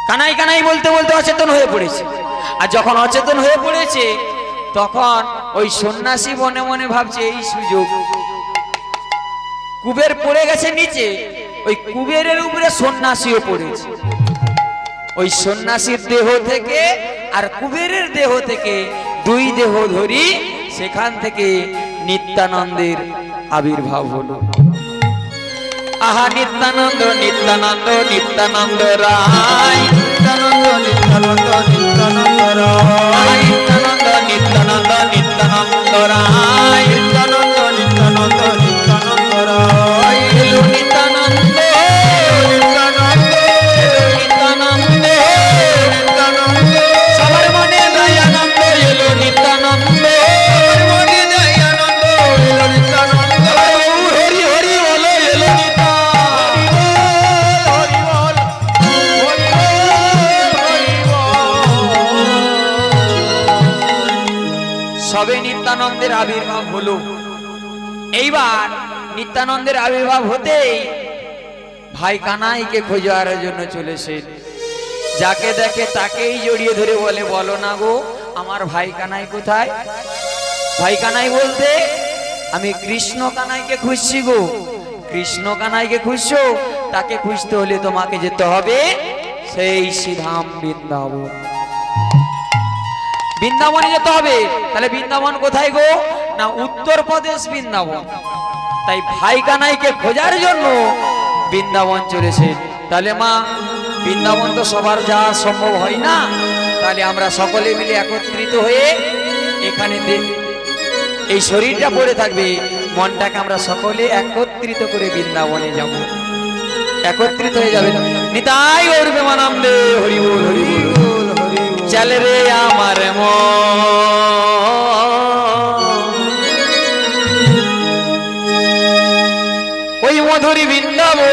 কানাই কানাই বলতে বলতে অচেতন হয়ে পড়েছে। আর যখন অচেতন হয়ে পড়েছে তখন ওই সন্ন্যাসী মনে মনে ভাবছে এই সুযোগ, কুবের পড়ে গেছে নিচে, ওই কুবেরের উপরে সন্ন্যাসীও পড়েছে। ওই সন্ন্যাসীর দেহ থেকে আর কুবেরের দেহ থেকে দুই দেহ ধরি সেখান থেকে নিত্যানন্দের আবির্ভাব হলো। আহা নিত্যানন্দ নিত্যানন্দ নিত্যানন্দ রায়, নিত্যানন্দ নিত্যানন্দ নিত্যানন্দ রায়, নিত্যানন্দ নিত্যানন্দ নিত্যানন্দ রায়, নিত্যানন্দ নিত্যানন্দ নিত্যানন্দ রায়, এলো নিত্যানন্দ নিত্যানন্দ নিত্যানন্দ, নিত্যানন্দ, সবার মনে দয়ানন্দ এলো নিত্যানন্দ, মনে দয়ানন্দ এলো নিত্যানন্দ, হরি হরি বলো এলো নিত্যানন্দ। হরি বল, হরি বল, সবে নিত্যানন্দের আবির্ভাব হলো। এইবার নিত্যানন্দের আবির্ভাব হতেই ভাই কানাইকে খোঁজার জন্য চলেছেন। যাকে দেখে তাকেই জড়িয়ে ধরে বলে, বলো না গো আমার ভাই কানাই কোথায়? ভাই কানাই বলতে আমি কৃষ্ণ কানাইকে খুঁজছি গো। কৃষ্ণ কানাইকে খুঁজছো? তাকে খুঁজতে হলে তোমাকে যেতে হবে সেই শ্রীধাম বৃন্দাবন। বৃন্দাবনে যেতে হবে। তাহলে বৃন্দাবন কোথায় গো? না উত্তরপ্রদেশ বৃন্দাবন। তাই ভাই কানাইকে খোঁজার জন্য বৃন্দাবন চলেছেন। তাহলে মা বৃন্দাবন তো সবার যাওয়া সম্ভব হয় না, তাহলে আমরা সকলে মিলে একত্রিত হয়ে এখানে এই শরীরটা পড়ে থাকবে, মনটাকে আমরা সকলে একত্রিত করে বৃন্দাবনে যাব। একত্রিত হয়ে যাবে। নিতাই গৌর প্রেমানন্দে হরি বল হরি বল। বল, হরি বল। চল রে আমার মন ওই মধুরী বৃন্দাবন,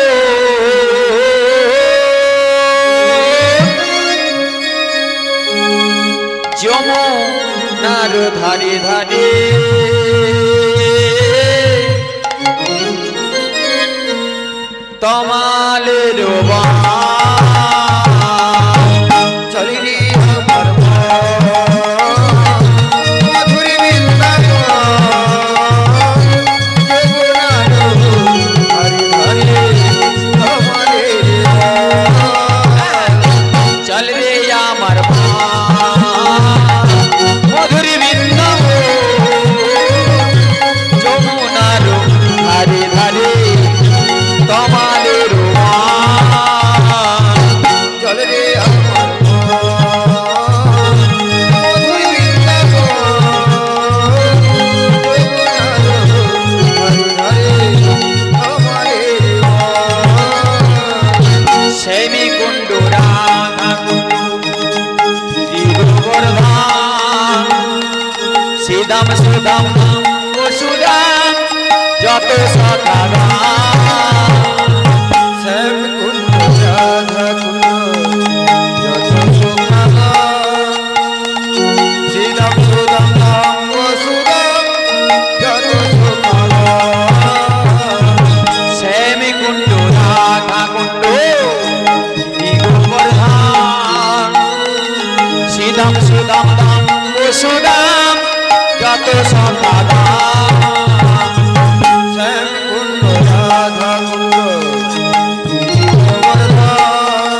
যমুনার ধারে ধারে তমালের চলি রে আমার মধুরী বৃন্দাবন, যমুনার ধারে ধারে আমাদের চল রে আমার মধুরী বৃন্দাবন, শ্রীদাম সুদাম ধাম বসুদাম যত সখা শ্যাম কুণ্ড রাধা কুণ্ড যত সুখাগা শ্রীদাম সুদাম ধাম বসুদাম যত সুখাগা শ্যাম কুণ্ড রাধা কুণ্ড গোবর্ধন শ্রীদাম সুদাম ধাম বসুদাম যত সখা শ্যাম কুণ্ড রাধা কুণ্ড গোবর্ধন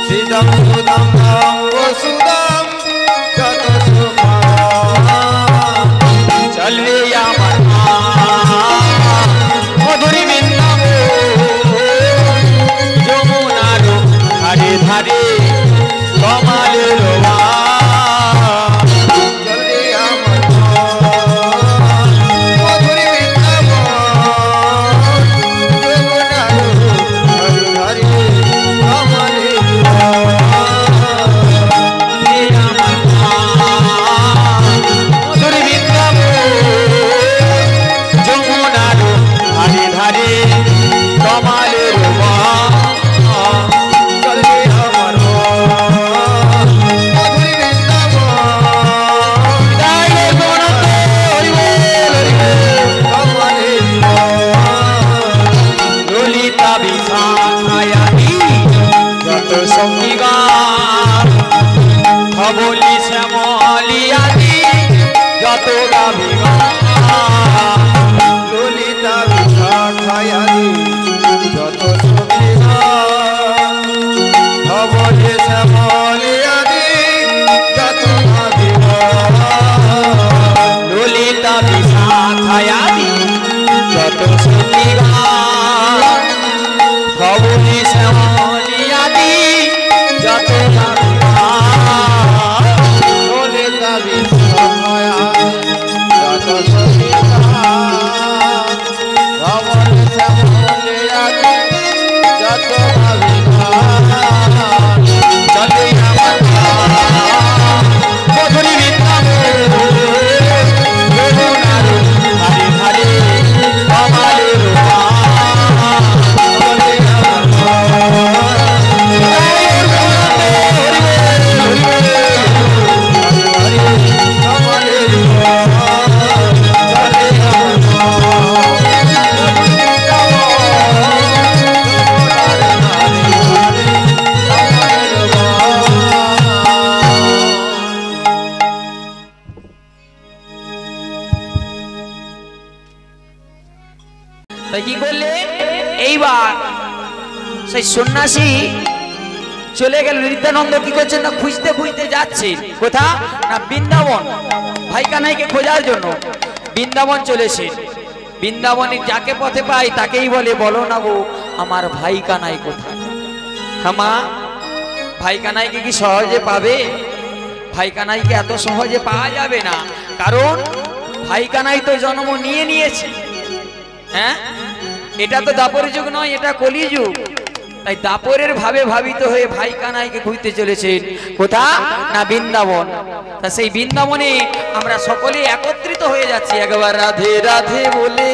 শ্রীদাম সুদাম ধাম বসুদাম যত সুখাগা চলবে আমার মধুর বৃন্দাবন যমুনার ধারে ধারে কমালের চলে আমার মধুর বৃন্দাবন যমুনার ধারে আমারে মধুর বৃন্দাবন যমুনার ধারে ধারে কমালের চলে আমার মধুর বৃন্দাবন আমারে ললিতা বিছায়ানি যত সঙ্গীগান খবলি শ্যামলি আদি যত গাভিগান ললিতা বিশাখায়ানি যত সখীরা ধবলে শ্যামলে আদি যত ভাবিরা ললিতা বিশাখায়াদি যত সঙ্গীগান খবলি শ্যামলি আদি যত গাভিগান ললিতা বিশাখায়ানি যত সখীরা ধবলে শ্যামলে আদি যত ভাবিরা চলে আমার মধুর বৃন্দাবন যমুনার ধারে ধারে কমালের তাই কি করলে এইবার সেই সন্ন্যাসী চলে গেল। নিত্যানন্দ কি করছেন না খুঁজতে খুঁজতে যাচ্ছে কোথা না বৃন্দাবন, ভাই কানাইকে খোঁজার জন্য বৃন্দাবন চলেছে। বৃন্দাবনে যাকে পথে পাই তাকেই বলে বলো না গো আমার ভাই কানাই কোথায়। হামা ভাই কানাইকে কি সহজে পাবে? ভাই কানাইকে এত সহজে পাওয়া যাবে না, কারণ ভাই কানাই তো জন্ম নিয়ে নিয়েছে। হ্যাঁ, এটা তো দাপর যুগ নয়, এটা কলি যুগ। তাই দাপরের ভাবে ভাবিত হয়ে ভাই কানাইকে খুঁজতে চলেছেন কোথা না বৃন্দাবন। তা সেই বৃন্দাবনে আমরা সকলে একত্রিত হয়ে যাচ্ছি একবার রাধে রাধে বলে।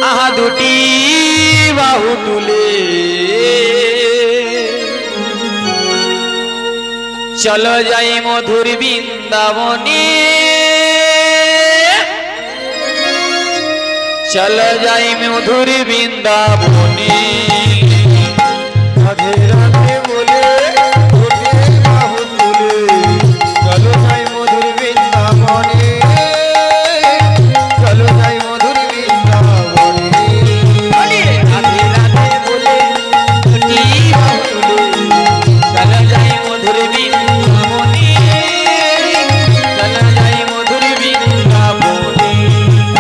আহা দুটি বাহু তুলে চলো যাই মধুর বৃন্দাবনে, চলো যাই মধুর বৃন্দাবনে। রাধে রাধে বলে উঠে বাহু তুলে চলো যাই মধুর বৃন্দাবনে, চলো যাই মধুর বৃন্দাবনে। রাধে রাধে বলে দুটি বাহু তুলে চলো যাই মধুর বৃন্দাবনে, চলো যাই মধুর বৃন্দাবনে।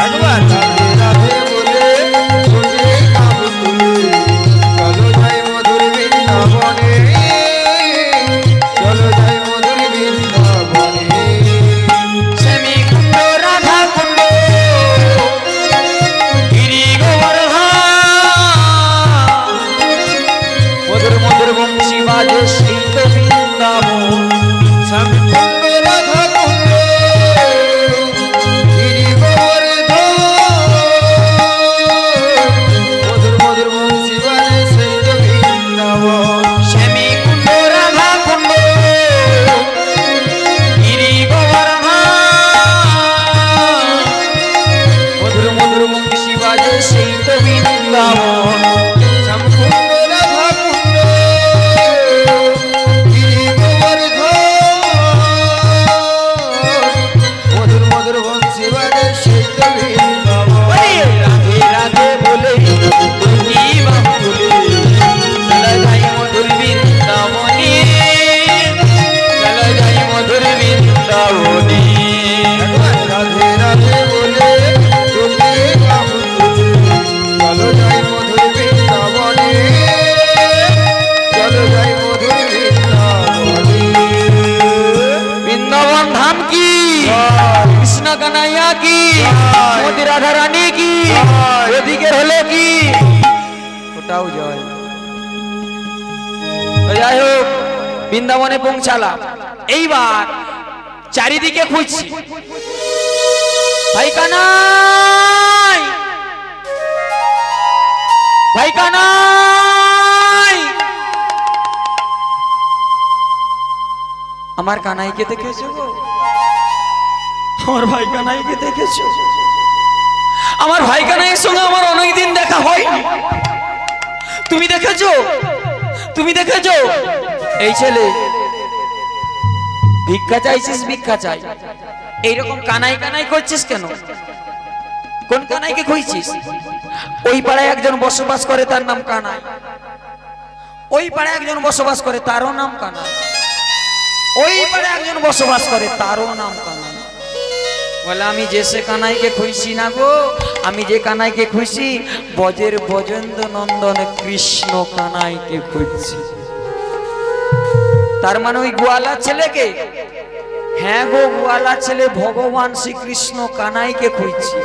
একবার রাধে রাধে বলে উঠে বাহু তুলে মোদি রাধা রানী কি, ওদিকে হলো কি, ওটাও জয়। যাই হোক, বৃন্দাবনে পৌঁছালাম। এইবার চারিদিকে খুঁজছি, ভাই কানাই, ভাই কানাই। আমার কানাইকে দেখেছো গো? আমার ভাই কানাইকে দেখেছো? আমার ভাই কানাইয়ের সঙ্গে আমার অনেকদিন দেখা হয়। তুমি দেখেছো? তুমি দেখেছো? এই ছেলে ভিক্ষা চাইছিস, ভিক্ষা চাই, এইরকম কানাই কানাই করছিস কেন? কোন কানাইকে খুঁজছিস? ওই পাড়ায় একজন বসবাস করে, তার নাম কানাই। ওই পাড়ায় একজন বসবাস করে, তারও নাম কানাই। ওই পাড়ায় একজন বসবাস করে, তারও নাম কানাই। বলে আমি যে সে কানাইকে খুঁজছি না গো, আমি যে কানাইকে খুঁজছি বজের বজেন্দ্র নন্দন কৃষ্ণ কানাইকে খুঁজছি। তার মানে ওই গোয়ালা ছেলেকে? হ্যাঁ গো, গোয়ালা ছেলে ভগবান শ্রীকৃষ্ণ কানাইকে খুঁজছি।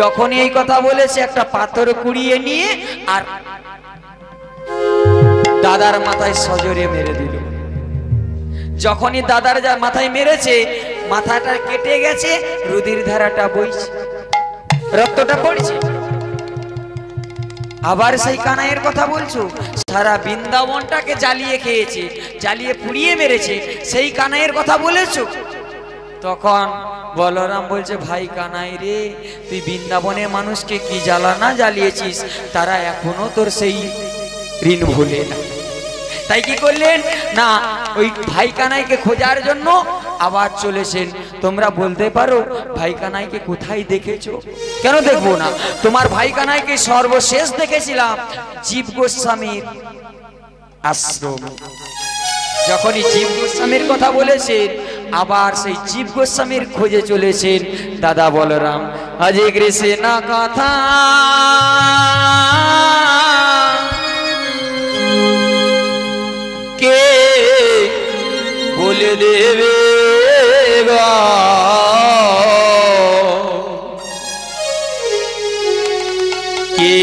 যখনই এই কথা বলেছে একটা পাথর কুড়িয়ে নিয়ে আর দাদার মাথায় সজোরে মেরে দিল। যখনই দাদার যা মাথায় মেরেছে, মাথাটা কেটে গেছে, রুধির ধারাটা বইছে, রক্তটা পড়ছে। আবার সেই কানাইয়ের কথা বলছো? সারা বৃন্দাবনটাকে জ্বালিয়ে খেয়েছে, জ্বালিয়ে পুড়িয়ে মেরেছে, সেই কানাইয়ের কথা বলেছো? তখন বলরাম বলছে, ভাই কানাই রে, তুই বৃন্দাবনের মানুষকে কি জ্বালা না জ্বালিয়েছিস, তারা এখনো তোর সেই ঋণ ভুলে না। তাই কি করলেন না, ওই ভাই কানাইকে খোঁজার জন্য আবার চলেছেন। তোমরা বলতে পারো ভাই কানাইকে কোথায় দেখেছো? কেন দেখবো না, তোমার ভাই কানাইকে সর্বশেষ দেখেছিলাম জীব গোস্বামীর আশ্রম। যখনই জীব গোস্বামীর কথা বলেছেন, আবার সেই জীব গোস্বামীর খোঁজে চলেছেন দাদা বলরাম। হরে কৃষ্ণ কথা কে বলে দেবে গো, কে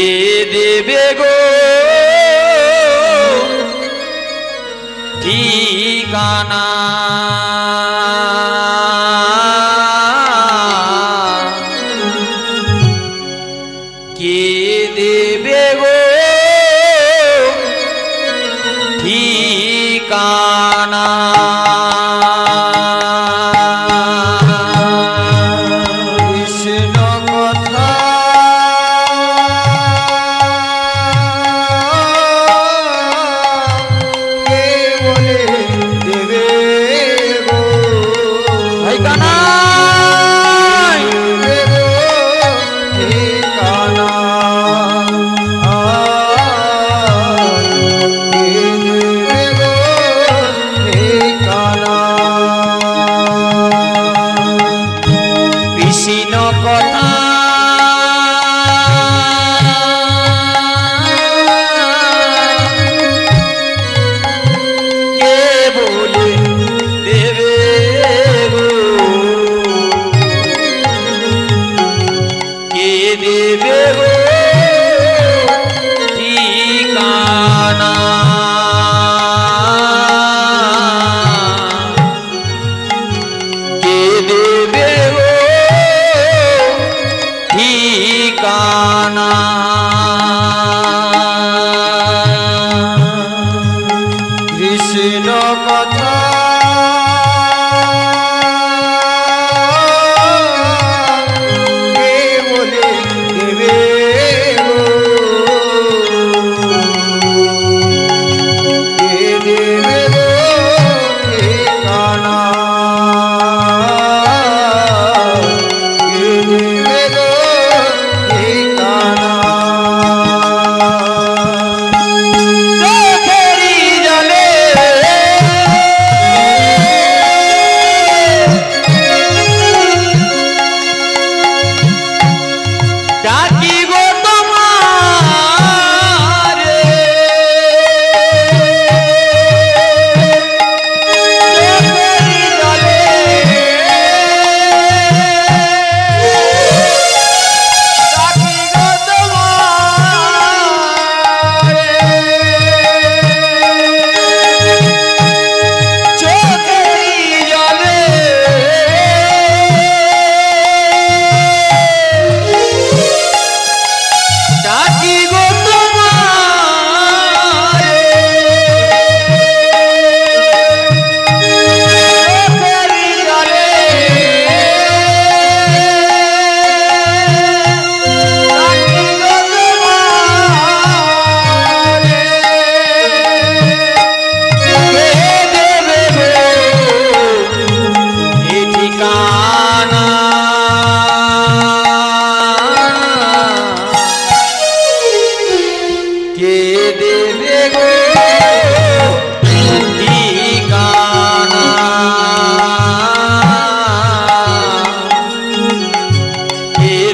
দেবে গো ঠিকানা? কে দেবে গো ঠিকানা? কৃষ্ণ কথা কে বলে দেবে গো, ভাই কানাই, দেবে গো ঠিকানা? কে দেবে গো ঠিকানা? কৃষ্ণ কথা কে বলে দেবে গো, কে দেবে গো ঠিকানা? কে দেবে গো ঠিকানা? কৃষ্ণ কথা কে বলে দেবে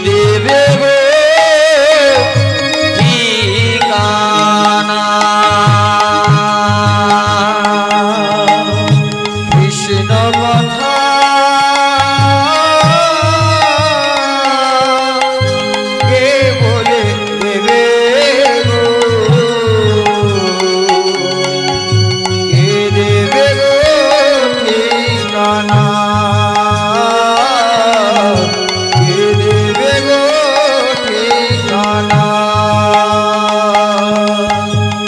দেবে গো ঠিকানা। কৃষ্ণ কথা কে বলে দেবে গো, কে দেবে গো ঠিকানা, কে দেবে গো ঠিকানা।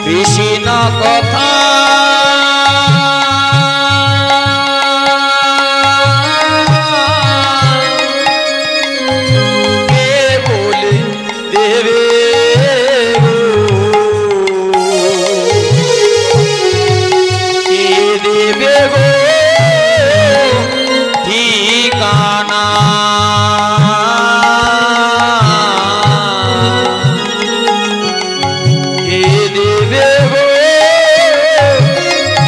কৃষ্ণ কথা কে বলে দেবে গো, কে দেবে গো ঠিকানা। কে দেবে গো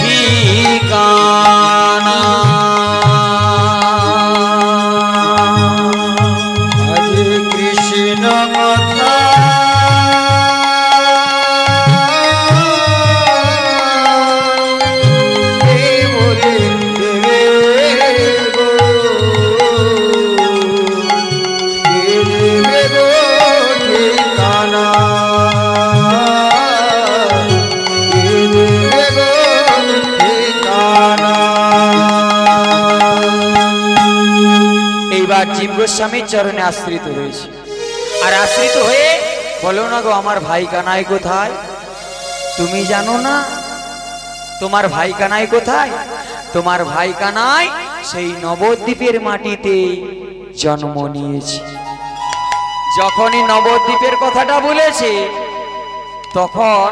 ঠিকানা। আজ কৃষ্ণ কথা কে বলে দেবে গো, কে দেবে গো ঠিকানা, কে দেবে গো ঠিকানা। এইবার জীব গোস্বামীর চরণে আশ্রিত হয়েছে, আর আশ্রিত হয়ে বলো না গো আমার ভাই কানাই কোথায়? তুমি জানো না তোমার ভাই কানাই কোথায়? তোমার ভাই কানাই সেই নবদ্বীপের মাটিতে জন্ম নিয়েছে। যখনই নবদ্বীপের কথাটা বলেছে তখন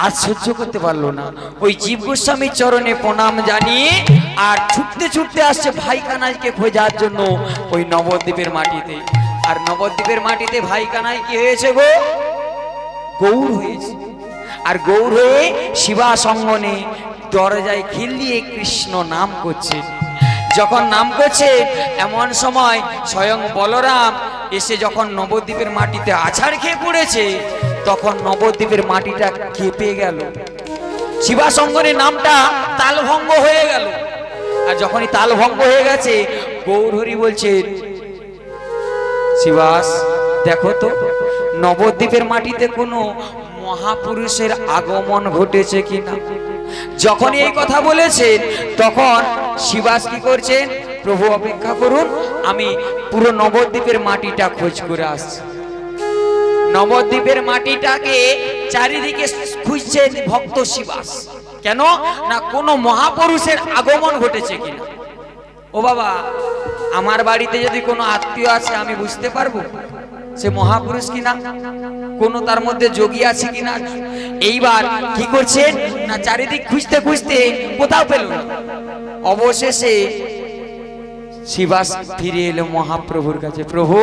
আর সহ্য করতে পারলো না, ওই জীব গোস্বামীর চরণে প্রণাম জানিয়ে আর ছুটতে ছুটতে আসছে ভাই কানাইকে খোঁজার জন্য ওই নবদ্বীপের মাটিতে। আর নবদ্বীপের মাটিতে ভাই কানাই কি হয়েছে গো? গৌর হয়েছে। আর গৌর হয়ে শিবা সঙ্গনে দরজায় খিল দিয়ে কৃষ্ণ নাম করছে। যখন নাম করছে এমন সময় স্বয়ং বলরাম এসে যখন নবদ্বীপের মাটিতে আছাড় খেয়ে পড়েছে, তখন নবদ্বীপের মাটিটা কেঁপে গেল, শিবা সঙ্গনের নামটা তালভঙ্গ হয়ে গেল। আর যখনই তালভঙ্গ হয়ে গেছে গৌরহরি বলছে, শিবাস দেখো তো নবদ্বীপের মাটিতে কোনো মহাপুরুষের আগমন ঘটেছে কিনা। যখনই এই কথা বলেছেন তখন শিবাস কি করছেন, প্রভু অপেক্ষা করুন, আমি পুরো নবদ্বীপের মাটিটা খোঁজ করে আসছি। নবদ্বীপের মাটিটাকে চারিদিকে খুঁজছেন ভক্ত শিবাস, কেন না কোনো মহাপুরুষের আগমন ঘটেছে কিনা। ও বাবা, আমার বাড়িতে যদি কোনো আত্মীয় আছে আমি বুঝতে পারবো সে মহাপুরুষ কিনা, কোনো তার মধ্যে যোগী আছে কিনা। এইবার কি করছেন না চারিদিক খুঁজতে খুঁজতে কোথাও পেল না। অবশেষে শিবাস ফিরে এলো মহাপ্রভুর কাছে, প্রভু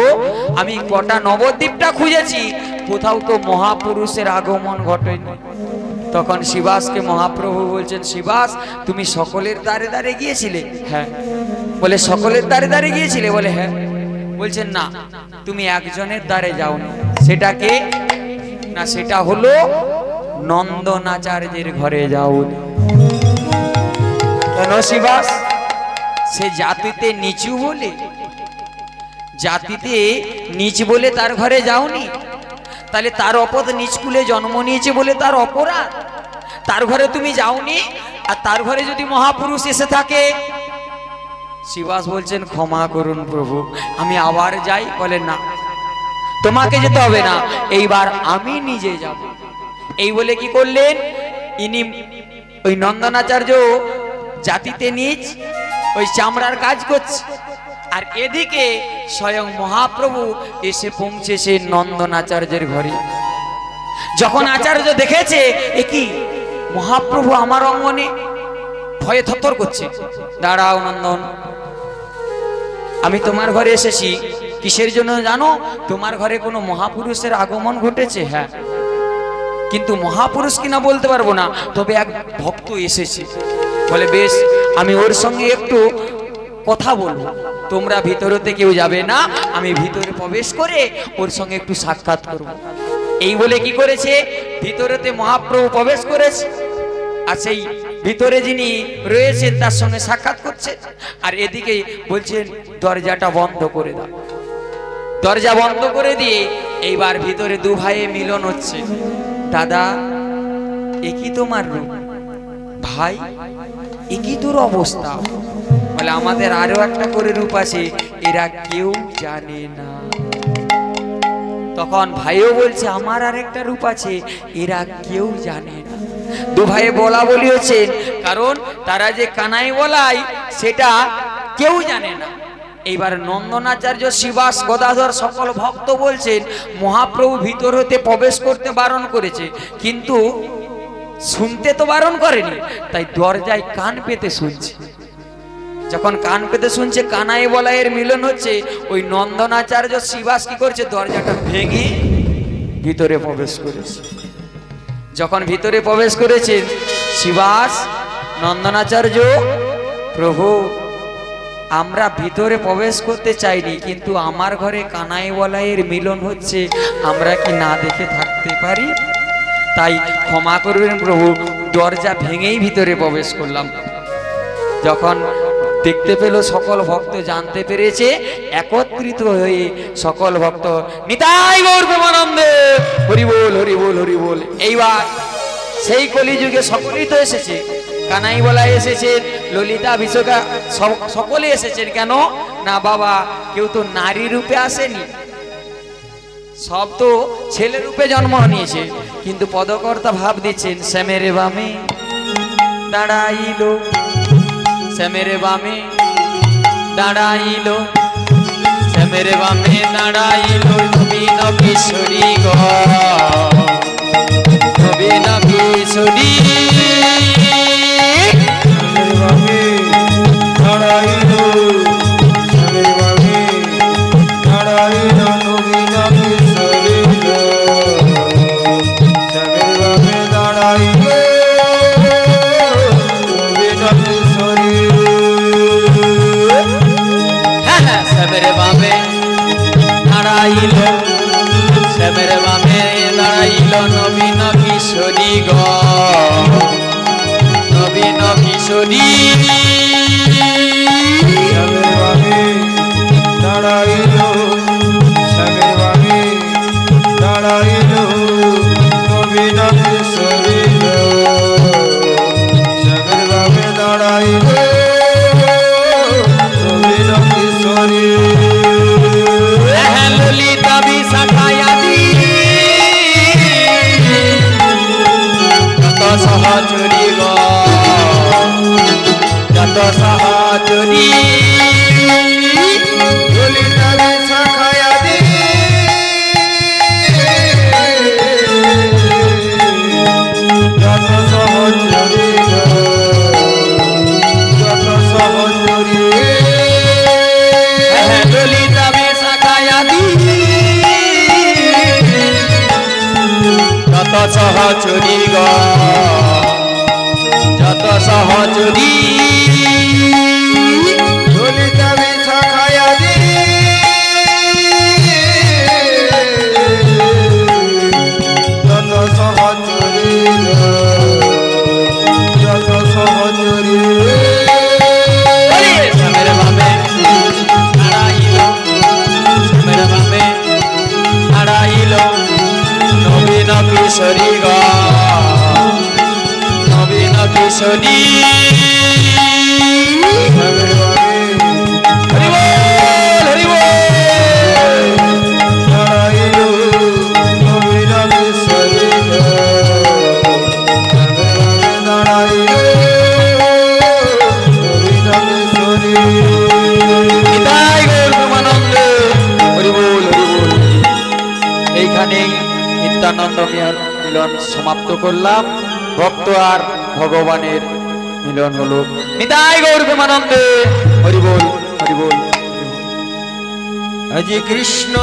আমি গোটা নবদ্বীপটা খুঁজেছি, কোথাও তো মহাপুরুষের আগমন ঘটেনি। তখন শিবাসকে মহাপ্রভু বলছেন, শিবাস তুমি সকলের দ্বারে দ্বারে গিয়েছিলে? হ্যাঁ। বলে সকলের দ্বারে দ্বারে গিয়েছিলে? বলে হ্যাঁ। বলছেন না, তুমি একজনের দ্বারে যাওনি। সেটাকে না, সেটা হলো নন্দনাচার্যের ঘরে যাওনি। কেন শিবাস? সে জাতিতে নিচু বলে, জাতিতে নিচ বলে তার ঘরে যাওনি? তাহলে তার অপদ নিচকুলে জন্ম নিয়েছে বলে তার অপরাধ? তার ঘরে তুমি যাওনি? আর তার ঘরে যদি মহাপুরুষ এসে থাকে? শিবাস বলছেন, ক্ষমা করুন প্রভু, আমি আবার যাই। বলে না, তোমাকে যেতে হবে না, এইবার আমি নিজে যাব। এই বলে কি করলেন, ইনি ওই নন্দনাচার্য জাতিতে নিচ, ওই চামড়ার কাজ করছে, আর এদিকে স্বয়ং মহাপ্রভু এসে পৌঁছেছে নন্দনাচার্যের ঘরে। যখন আচার্য দেখেছে এ কি মহাপ্রভু আমার অঙ্গনে, ভয়ে থরথর করছে। দাঁড়াও নন্দন, আমি তোমার ঘরে এসেছি কিসের জন্য জানো? তোমার ঘরে কোনো মহাপুরুষের আগমন ঘটেছে। হ্যাঁ, কিন্তু মহাপুরুষ কিনা বলতে পারবো না, তবে এক ভক্ত এসেছে। বলে বেশ, আমি ওর সঙ্গে একটু কথা বলবো। তোমরা ভিতরেতে কেউ যাবে না, আমি ভিতরে প্রবেশ করে ওর সঙ্গে একটু সাক্ষাৎ করব। এই বলে কি করেছে, ভিতরেতে মহাপ্রভু প্রবেশ করেছে, আর সেই ভিতরে যিনি রয়েছেন তার সঙ্গে সাক্ষাৎ করছে, আর এদিকে বলছেন দরজাটা বন্ধ করে দাও। দরজা বন্ধ করে দিয়ে এইবার ভিতরে দু ভাইয়ে মিলন হচ্ছে। দাদা, এ কি তোমার রূপ? ভাই, এ কি তোর অবস্থা? বলে আমাদের আরো একটা করে রূপ আছে, এরা কেউ জানে না। তখন ভাইও বলছে আমার আর একটা রূপ আছে, এরা কেউ জানে না। দু ভাইয়ে বলা বলি হচ্ছে, কারণ তারা যে কানাই বলাই সেটা কেউ জানে না। এইবার নন্দনাচার্য, শিবাস, গদাধর সকল ভক্ত বলছেন মহাপ্রভু ভিতর হতে প্রবেশ করতে বারণ করেছে, কিন্তু শুনতে তো বারণ করেনি, তাই দরজায় কান পেতে শুনছে। যখন কান পেতে শুনছে কানাই বলাইয়ের মিলন হচ্ছে, ওই নন্দনাচার্য শিবাস কি করছে, দরজাটা ভেঙে ভিতরে প্রবেশ করেছে। যখন ভিতরে প্রবেশ করেছেন শিবাস, নন্দনাচার্য, প্রভু আমরা ভিতরে প্রবেশ করতে চাইনি, কিন্তু আমার ঘরে কানাই বলাইয়ের মিলন হচ্ছে, আমরা কি না দেখে থাকতে পারি? তাই ক্ষমা করবেন প্রভু, দরজা ভেঙেই ভিতরে প্রবেশ করলাম। যখন দেখতে পেল সকল ভক্ত, জানতে পেরেছে, একত্রিত হয়ে সকল ভক্ত নিতাই গৌর প্রেমানন্দে হরি বল, হরি বল, হরি বল। এইবার সেই কলিযুগে সকলেই তো এসেছে, কানাই বলাই এসেছেন, ললিতা, বিশোকা, সকলে এসেছেন। কেন না বাবা, কেউ তো নারী রূপে আসেনি, সব তো ছেলে রূপে জন্ম নিয়েছে। কিন্তু পদকর্তা ভাব দিচ্ছেন, শ্যামের বামে দাঁড়াইলো, শ্যামের বামে দাঁড়াইলো, শ্যামের বামে দাঁড়াইলো, নবীন কিশোরী গ, নবীন কিশোরী। শ্যামের বামে দাঁড়াইল নবীন কিশোরী গ, নবীন কিশোরী। শ্যামের বামে দাঁড়াইল, শ্যামের বামে দাঁড়াইল নবীন কিশোরী গ, শ্যামের বামে দাঁড়াইল নবীন কিশোরী। ললিতা বিশাখায়াদি যত সহচরী গ, যত সহচরী। ললিতা বিশাখায়াদি যত সহচরী গ, যত সহচরী। ললিতা বিশাখায়াদি যত সহচরী গ, যত সহচরী। ললিতা বিশাখায়াদি যত সহচরী গ, যত সহচরী। শ্যামের বামে দাঁড়াইল, শ্যামের বামে দাঁড়াইল নবীন কিশোরী গ, নবীন কিশোরী। শ্যামের বামে হরি বল, হরি বল। দাঁড়াইল নবীন কিশোরী গ, শ্যামের বামে দাঁড়াইল নবীন কিশোরী। নিতাই গৌর প্রেমানন্দে হরি বল, হরি বল। এইখানেই নিত্যানন্দ মিলন সমাপ্ত করলাম। ভক্ত আর ভগবানের মিলন হলো। নিতাই গৌর প্রেমানন্দে হরি বল, হরি বল। হরে কৃষ্ণ।